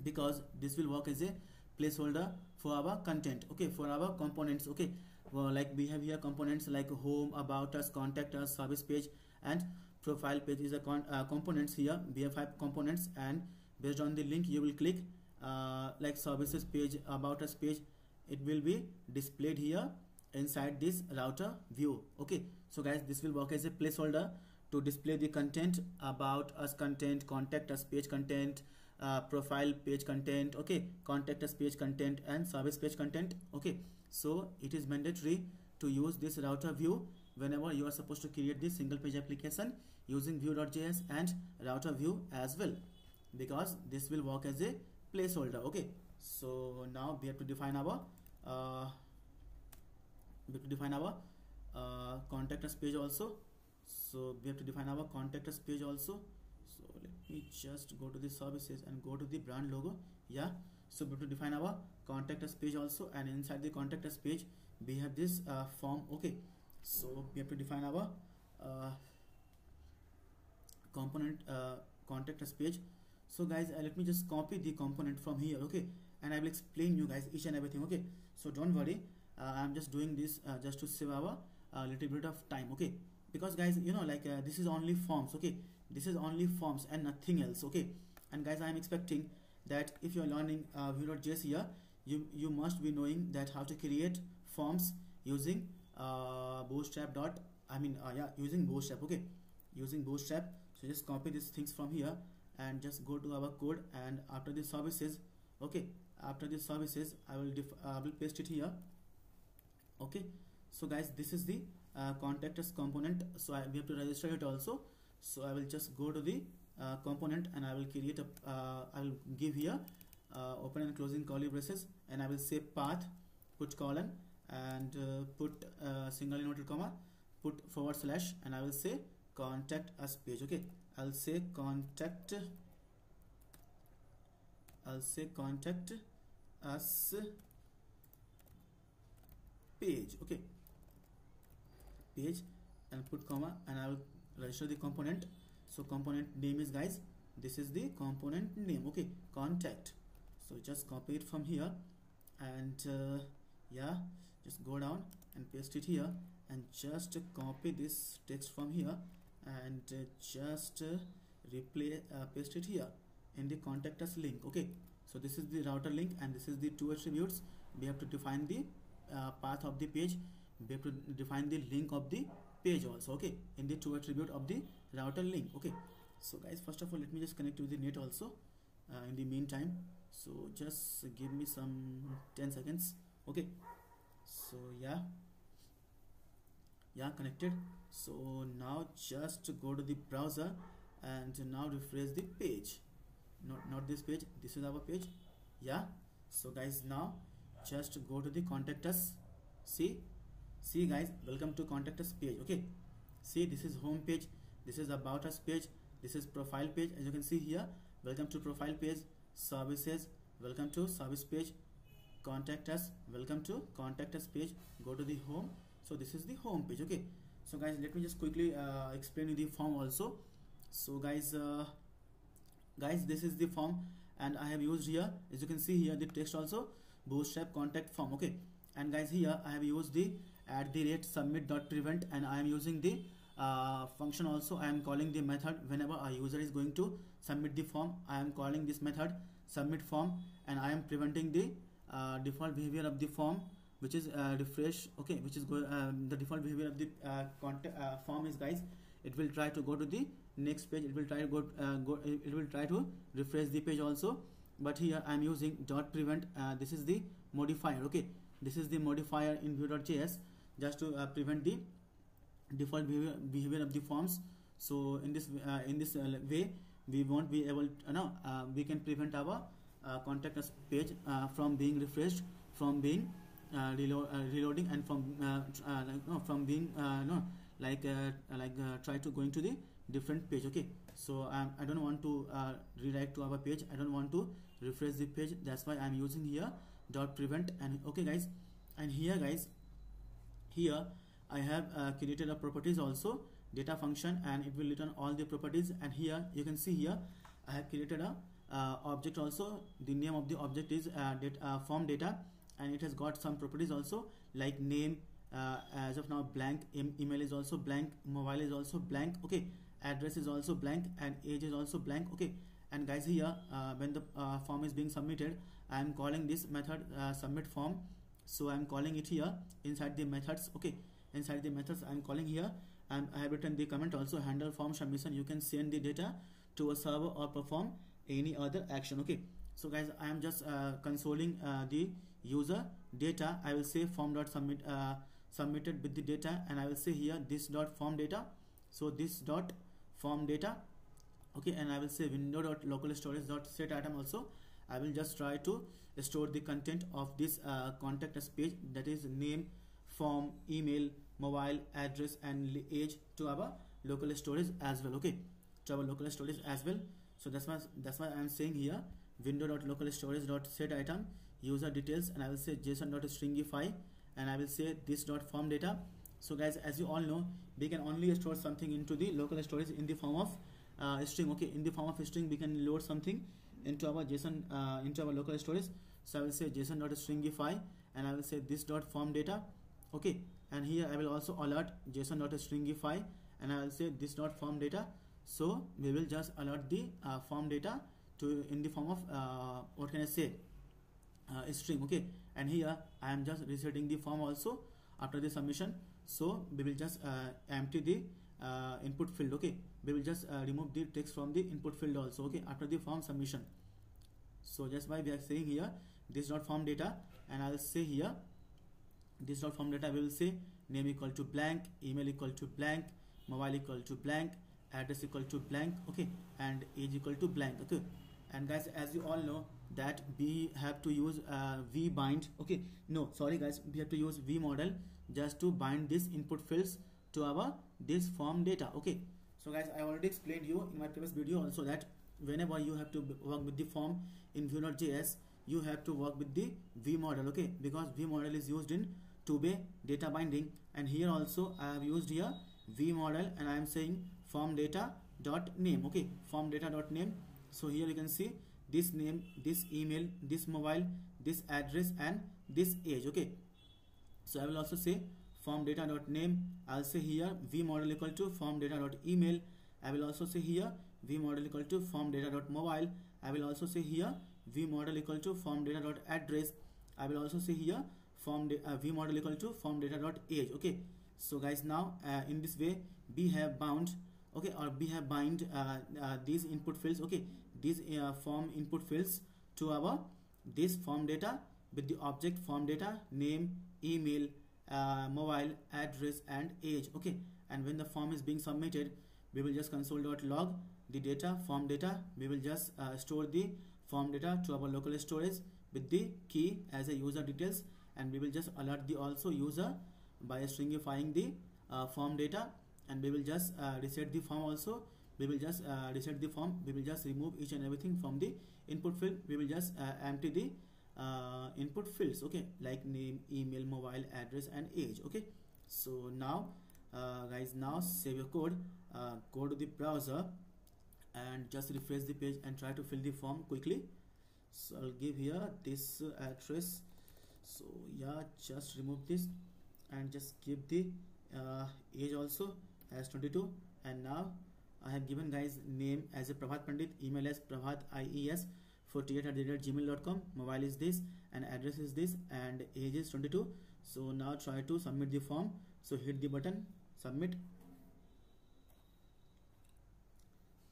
because this will work as a placeholder for our content. Okay, for our components. Okay, well, like we have here components like home, about us, contact us, service page, and profile page is a components. Here we have 5 components, and based on the link you will click, like services page, about us page, it will be displayed here inside this router view. Okay, so guys, this will work as a placeholder to display the content, about us content, contact us page content, profile page content, okay, contact us page content, and service page content. Okay, so it is mandatory to use this router view whenever you are supposed to create this single page application using Vue.js and router view as well, because this will work as a placeholder. Okay, so now we have to define our contact us page also. So we have to define our contact us page also. So let me just go to the services and go to the brand logo. Yeah, so we have to define our contact us page also, and inside the contact us page we have this form. Okay, so we have to define our component contact us page. So guys, let me just copy the component from here. Okay, and I will explain you guys each and everything. Okay, so don't worry, I'm just doing this just to save our little bit of time. Okay, because guys, you know, like this is only forms. Okay, this is only forms and nothing else. Okay, and guys, I'm expecting that if you are learning Vue.js here, you must be knowing that how to create forms using Bootstrap using Bootstrap. Okay, using Bootstrap. So just copy these things from here and just go to our code, and after the services, okay, after the services I will paste it here. Okay, so guys, this is the contact us component, so we have to register it also. So I will just go to the component, and I will create a I will give here open and closing curly braces, and I will say path, put colon, and put single inverted comma, put /, and I will say contact us page. Okay, I'll say contact I'll say contact us page. Okay, page, and put comma, and I will register the component. So component name is, guys, this is the component name. Okay, contact. So just copy it from here, and yeah, just go down and paste it here, and just copy this text from here, and just paste it here in the contact us link. Okay, so this is the router link, and this is the two attributes. We have to define the path of the page. We have to define the link of the page also. Okay, in the two attribute of the router link. Okay, so guys, first of all, let me just connect with the net also in the meantime. So just give me some 10 seconds. Okay, so yeah, connected. So now just go to the browser and now refresh the page. Not this page, this is our page. Yeah, so guys, now just go to the contact us. See guys, welcome to contact us page. Okay, see, this is home page, this is about us page, this is profile page. As you can see here, welcome to profile page, services, welcome to service page, contact us, welcome to contact us page. Go to the home. So this is the home page. Okay, so guys, let me just quickly explain you the form also. So guys, this is the form, and I have used here, as you can see here, the text also, bootstrap contact form. Okay, and guys, here I have used the @submit.prevent, and I am using the function also. I am calling the method whenever a user is going to submit the form. I am calling this method submit form, and I am preventing the default behavior of the form, which is refresh. Okay, which is the default behavior of the form is, guys, it will try to go to the next page. It will try to it will try to refresh the page also. But here I am using .prevent. This is the modifier. Okay, this is the modifier in Vue.js, just to prevent the default behavior of the forms. So in this way, we won't be able to, we can prevent our contact us page from being refreshed, from being reloading, and from being try to going to the different page. Okay, so I don't want to rewrite to our page. I don't want to refresh the page. That's why I'm using here .prevent. And okay, guys, and here, guys, here I have created a properties also, data function, and it will return all the properties. And here you can see here I have created a object also. The name of the object is form data, and it has got some properties also, like name, as of now blank, email is also blank, mobile is also blank. Okay, address is also blank, and age is also blank. Okay, and guys, here when the form is being submitted, I am calling this method submit form. So I am calling it here inside the methods. Okay, inside the methods I am calling here, and I have written the comment also, handle form submission. You can send the data to a server or perform any other action. Okay, so guys, I am just consoling the user data. I will say form.submit submitted with the data, and I will say here this dot form data. So this dot form data. Okay, and I will say window.local storage.set item also. I will just try to store the content of this contact us page, that is name, form, email, mobile, address, and age, to our local storage as well. Okay, to our local storage as well. So that's why I am saying here window.local storage.set item user details, and I will say json.stringify, and I will say this dot form data. So guys, as you all know, we can only store something into the local storage in the form of string. Okay, in the form of string we can load something into our JSON into our local storage. So I will say json.stringify, and I will say this dot form data. Okay, and here I will also alert json.stringify, and I will say this dot form data. So we will just alert the form data to in the form of what can I say, string. Okay, and here I am just resetting the form also after the submission. So we will just empty the input field. Okay, we will just remove the text from the input field also. Okay, after the form submission. So that's why we are saying here this dot form data, and I will say here this dot form data. We will say name equal to blank, email equal to blank, mobile equal to blank, address equal to blank. Okay, and age equal to blank. Okay, and guys, as you all know that we have to use vbind. Okay, no, sorry guys, we have to use vmodel just to bind these input fields to our this form data. Okay, so guys, I already explained you in my previous video also that whenever you have to work with the form in Vue.js, you have to work with the V model, okay, because V model is used in two-way data binding. And here also I have used here V model, and I am saying form data dot name, okay, form data dot name. So here you can see this name, this email, this mobile, this address, and this age, okay. So I will also say form data dot name. I'll say here V model equal to form data dot email. I will also say here V model equal to form data dot mobile. I will also say here V model equal to form data dot address. I will also say here V model equal to form data dot age, okay. So guys, now in this way we have bound, okay, or we have bind these input fields, okay, these form input fields to our this form data with the object form data name, email, mobile, address, and age, okay. And when the form is being submitted, we will just console.log the data form data. We will just store the form data to our local storage with the key as a user details, and we will just alert the also user by stringifying the form data, and we will just reset the form also. We will just reset the form. We will just remove each and everything from the input field. We will just empty the input fields, okay, like name, email, mobile, address, and age, okay. So now guys, now save your code, go to the browser and just refresh the page and try to fill the form quickly. So I'll give here this address. So yeah, just remove this and just give the age also as 22. And now I have given guys name as a Prabhat Pandit, email as prabhaties48@gmail.com, mobile is this, and address is this, and age is 22. So now try to submit the form. So hit the button submit.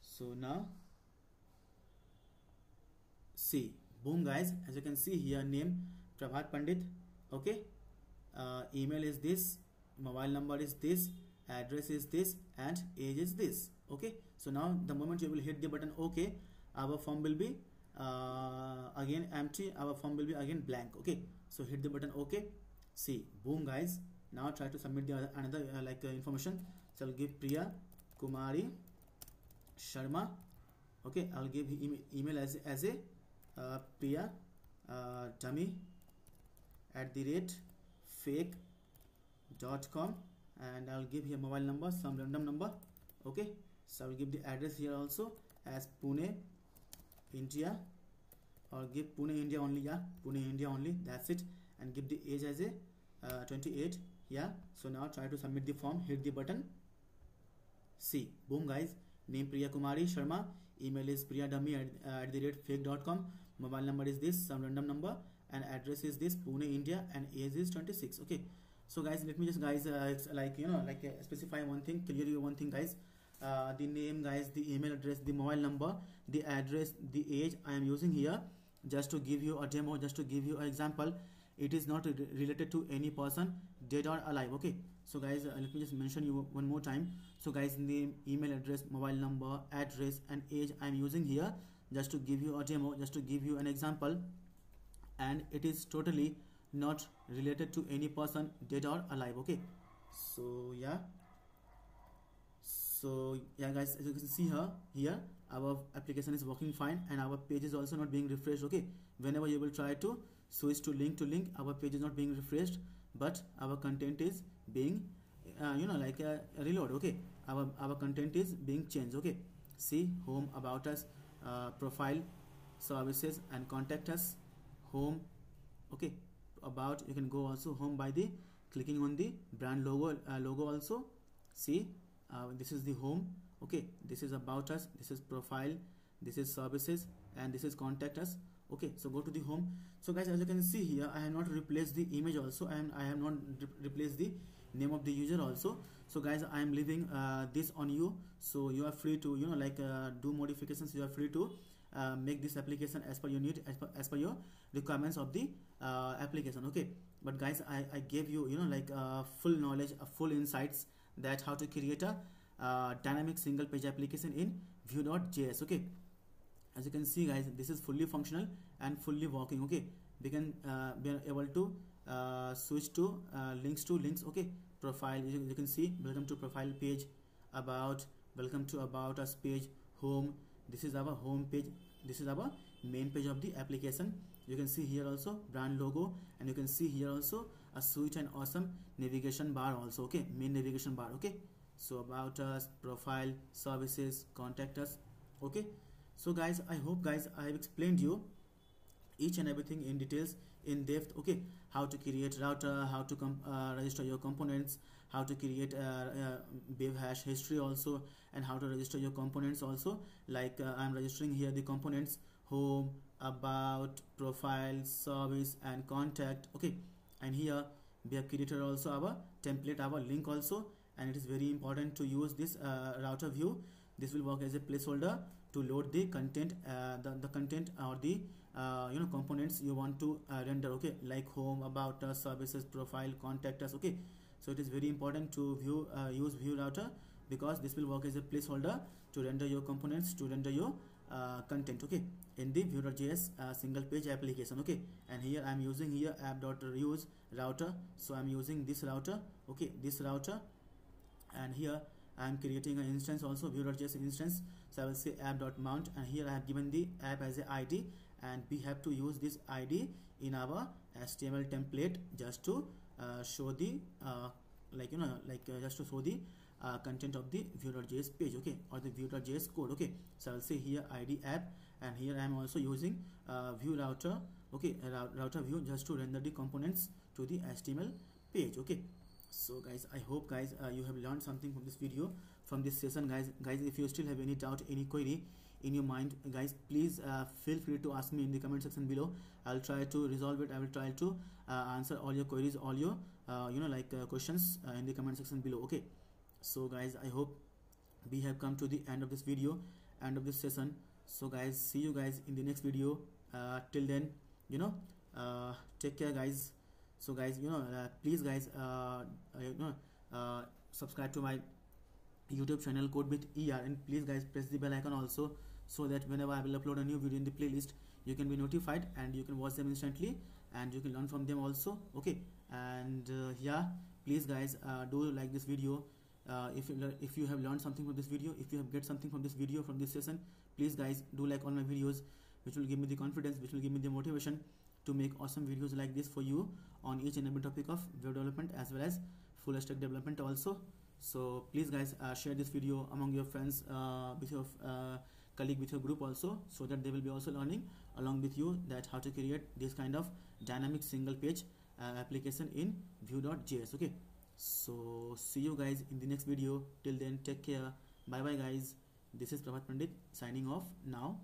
So now see, boom guys, as you can see here, name Prabhat Pandit, okay, email is this, mobile number is this, address is this, and age is this, okay. So now the moment you will hit the button okay, our form will be again empty, our form will be again blank, okay. So hit the button okay. See, boom guys, now try to submit the another information. So I'll give Priya Kumari Sharma, okay. I'll give email as a Priya dummy @fake.com, and I'll give here mobile number, some random number, okay. So I'll give the address here also as Pune, India, or give Pune, India only, yeah, Pune, India only, that's it. And give the age as a 28, yeah. So now try to submit the form, hit the button. See, boom guys, name Priya Kumari Sharma, email is priyadummy@fake.com, mobile number is this, some random number, and address is this, Pune, India, and age is 26, okay. So guys, let me just guys specify one thing, clear you one thing guys. The name guys, the email address, the mobile number, the address, the age I am using here just to give you a demo, just to give you an example. It is not related to any person, dead or alive, okay. So guys, let me just mention you one more time. So guys, name, email address, mobile number, address, and age I am using here just to give you a demo, just to give you an example, and it is totally not related to any person, dead or alive, okay. So yeah, guys, as you can see here our application is working fine, and our page is also not being refreshed, okay. Whenever you will try to switch to link, our page is not being refreshed, but our content is being reload, okay. Our content is being changed, okay. See, home, about us, profile, services, and contact us, home, okay. About, you can go also home by the clicking on the brand logo also. See, this is the home, okay. This is about us, this is profile, this is services, and this is contact us, okay. So go to the home. So guys, as you can see here, I have not replaced the image also, and I have not replaced the name of the user also. So guys, I am leaving this on you, so you are free to do modifications. You are free to make this application as per your need, as per your requirements of the application, okay. But guys, I gave you full knowledge, full insights that how to create a dynamic single page application in Vue.js, okay. As you can see guys, this is fully functional and fully working, okay. We can be able to switch to links, okay. Profile, you can see welcome to profile page, about, welcome to about us page, home, this is our home page, this is our main page of the application. You can see here also brand logo, and you can see here also a sweet and awesome navigation bar also. Okay, main navigation bar. Okay, so about us, profile, services, contact us. Okay, so guys, I hope guys I have explained you each and everything in details, in depth. Okay, how to create router, how to register your components, how to create Bev hash history also, and how to register your components also. Like I'm registering here the components: home, about, profile, service, and contact. Okay, and here we have created also our template, our link also, and it is very important to use this router view. This will work as a placeholder to load the content, the content or the components you want to render. Okay, like home, about us, services, profile, contact us. Okay, so it is very important to use view router, because this will work as a placeholder to render your components, to render your content. Okay, in the Vue.js single page application. Okay, and here I'm using here app.use router, so I'm using this router. Okay, this router, and here I'm creating an instance also, Vue.js instance. So I will say app.mount, and here I have given the app as a ID, and we have to use this ID in our HTML template just to show the just to show the content of the Vue.js page. Okay, or the Vue.js code. Okay, so I'll say here ID app, and here I am also using view router. Okay, router view, just to render the components to the HTML page. Okay, so guys, I hope guys you have learned something from this video, from this session. Guys, if you still have any doubt, any query in your mind, guys, please feel free to ask me in the comment section below. I'll try to resolve it. I will try to answer all your queries, all your questions in the comment section below. Okay, so guys, I hope we have come to the end of this video, end of this session. So guys, see you guys in the next video. Till then, take care guys. So guys, please guys subscribe to my YouTube channel Code with ER, and please guys press the bell icon also, so that whenever I will upload a new video in the playlist, you can be notified and you can watch them instantly, and you can learn from them also. Okay, and yeah, please guys do like this video. If you have learned something from this video, if you have get something from this video, from this session, please guys do like all my videos, which will give me the confidence, which will give me the motivation to make awesome videos like this for you on each and every topic of web development as well as full stack development also. So please guys share this video among your friends, with your colleague, with your group also, so that they will be also learning along with you that how to create this kind of dynamic single page application in Vue.js. Okay, so see you guys in the next video. Till then, take care. Bye bye guys. This is Prabhat Pandit signing off now.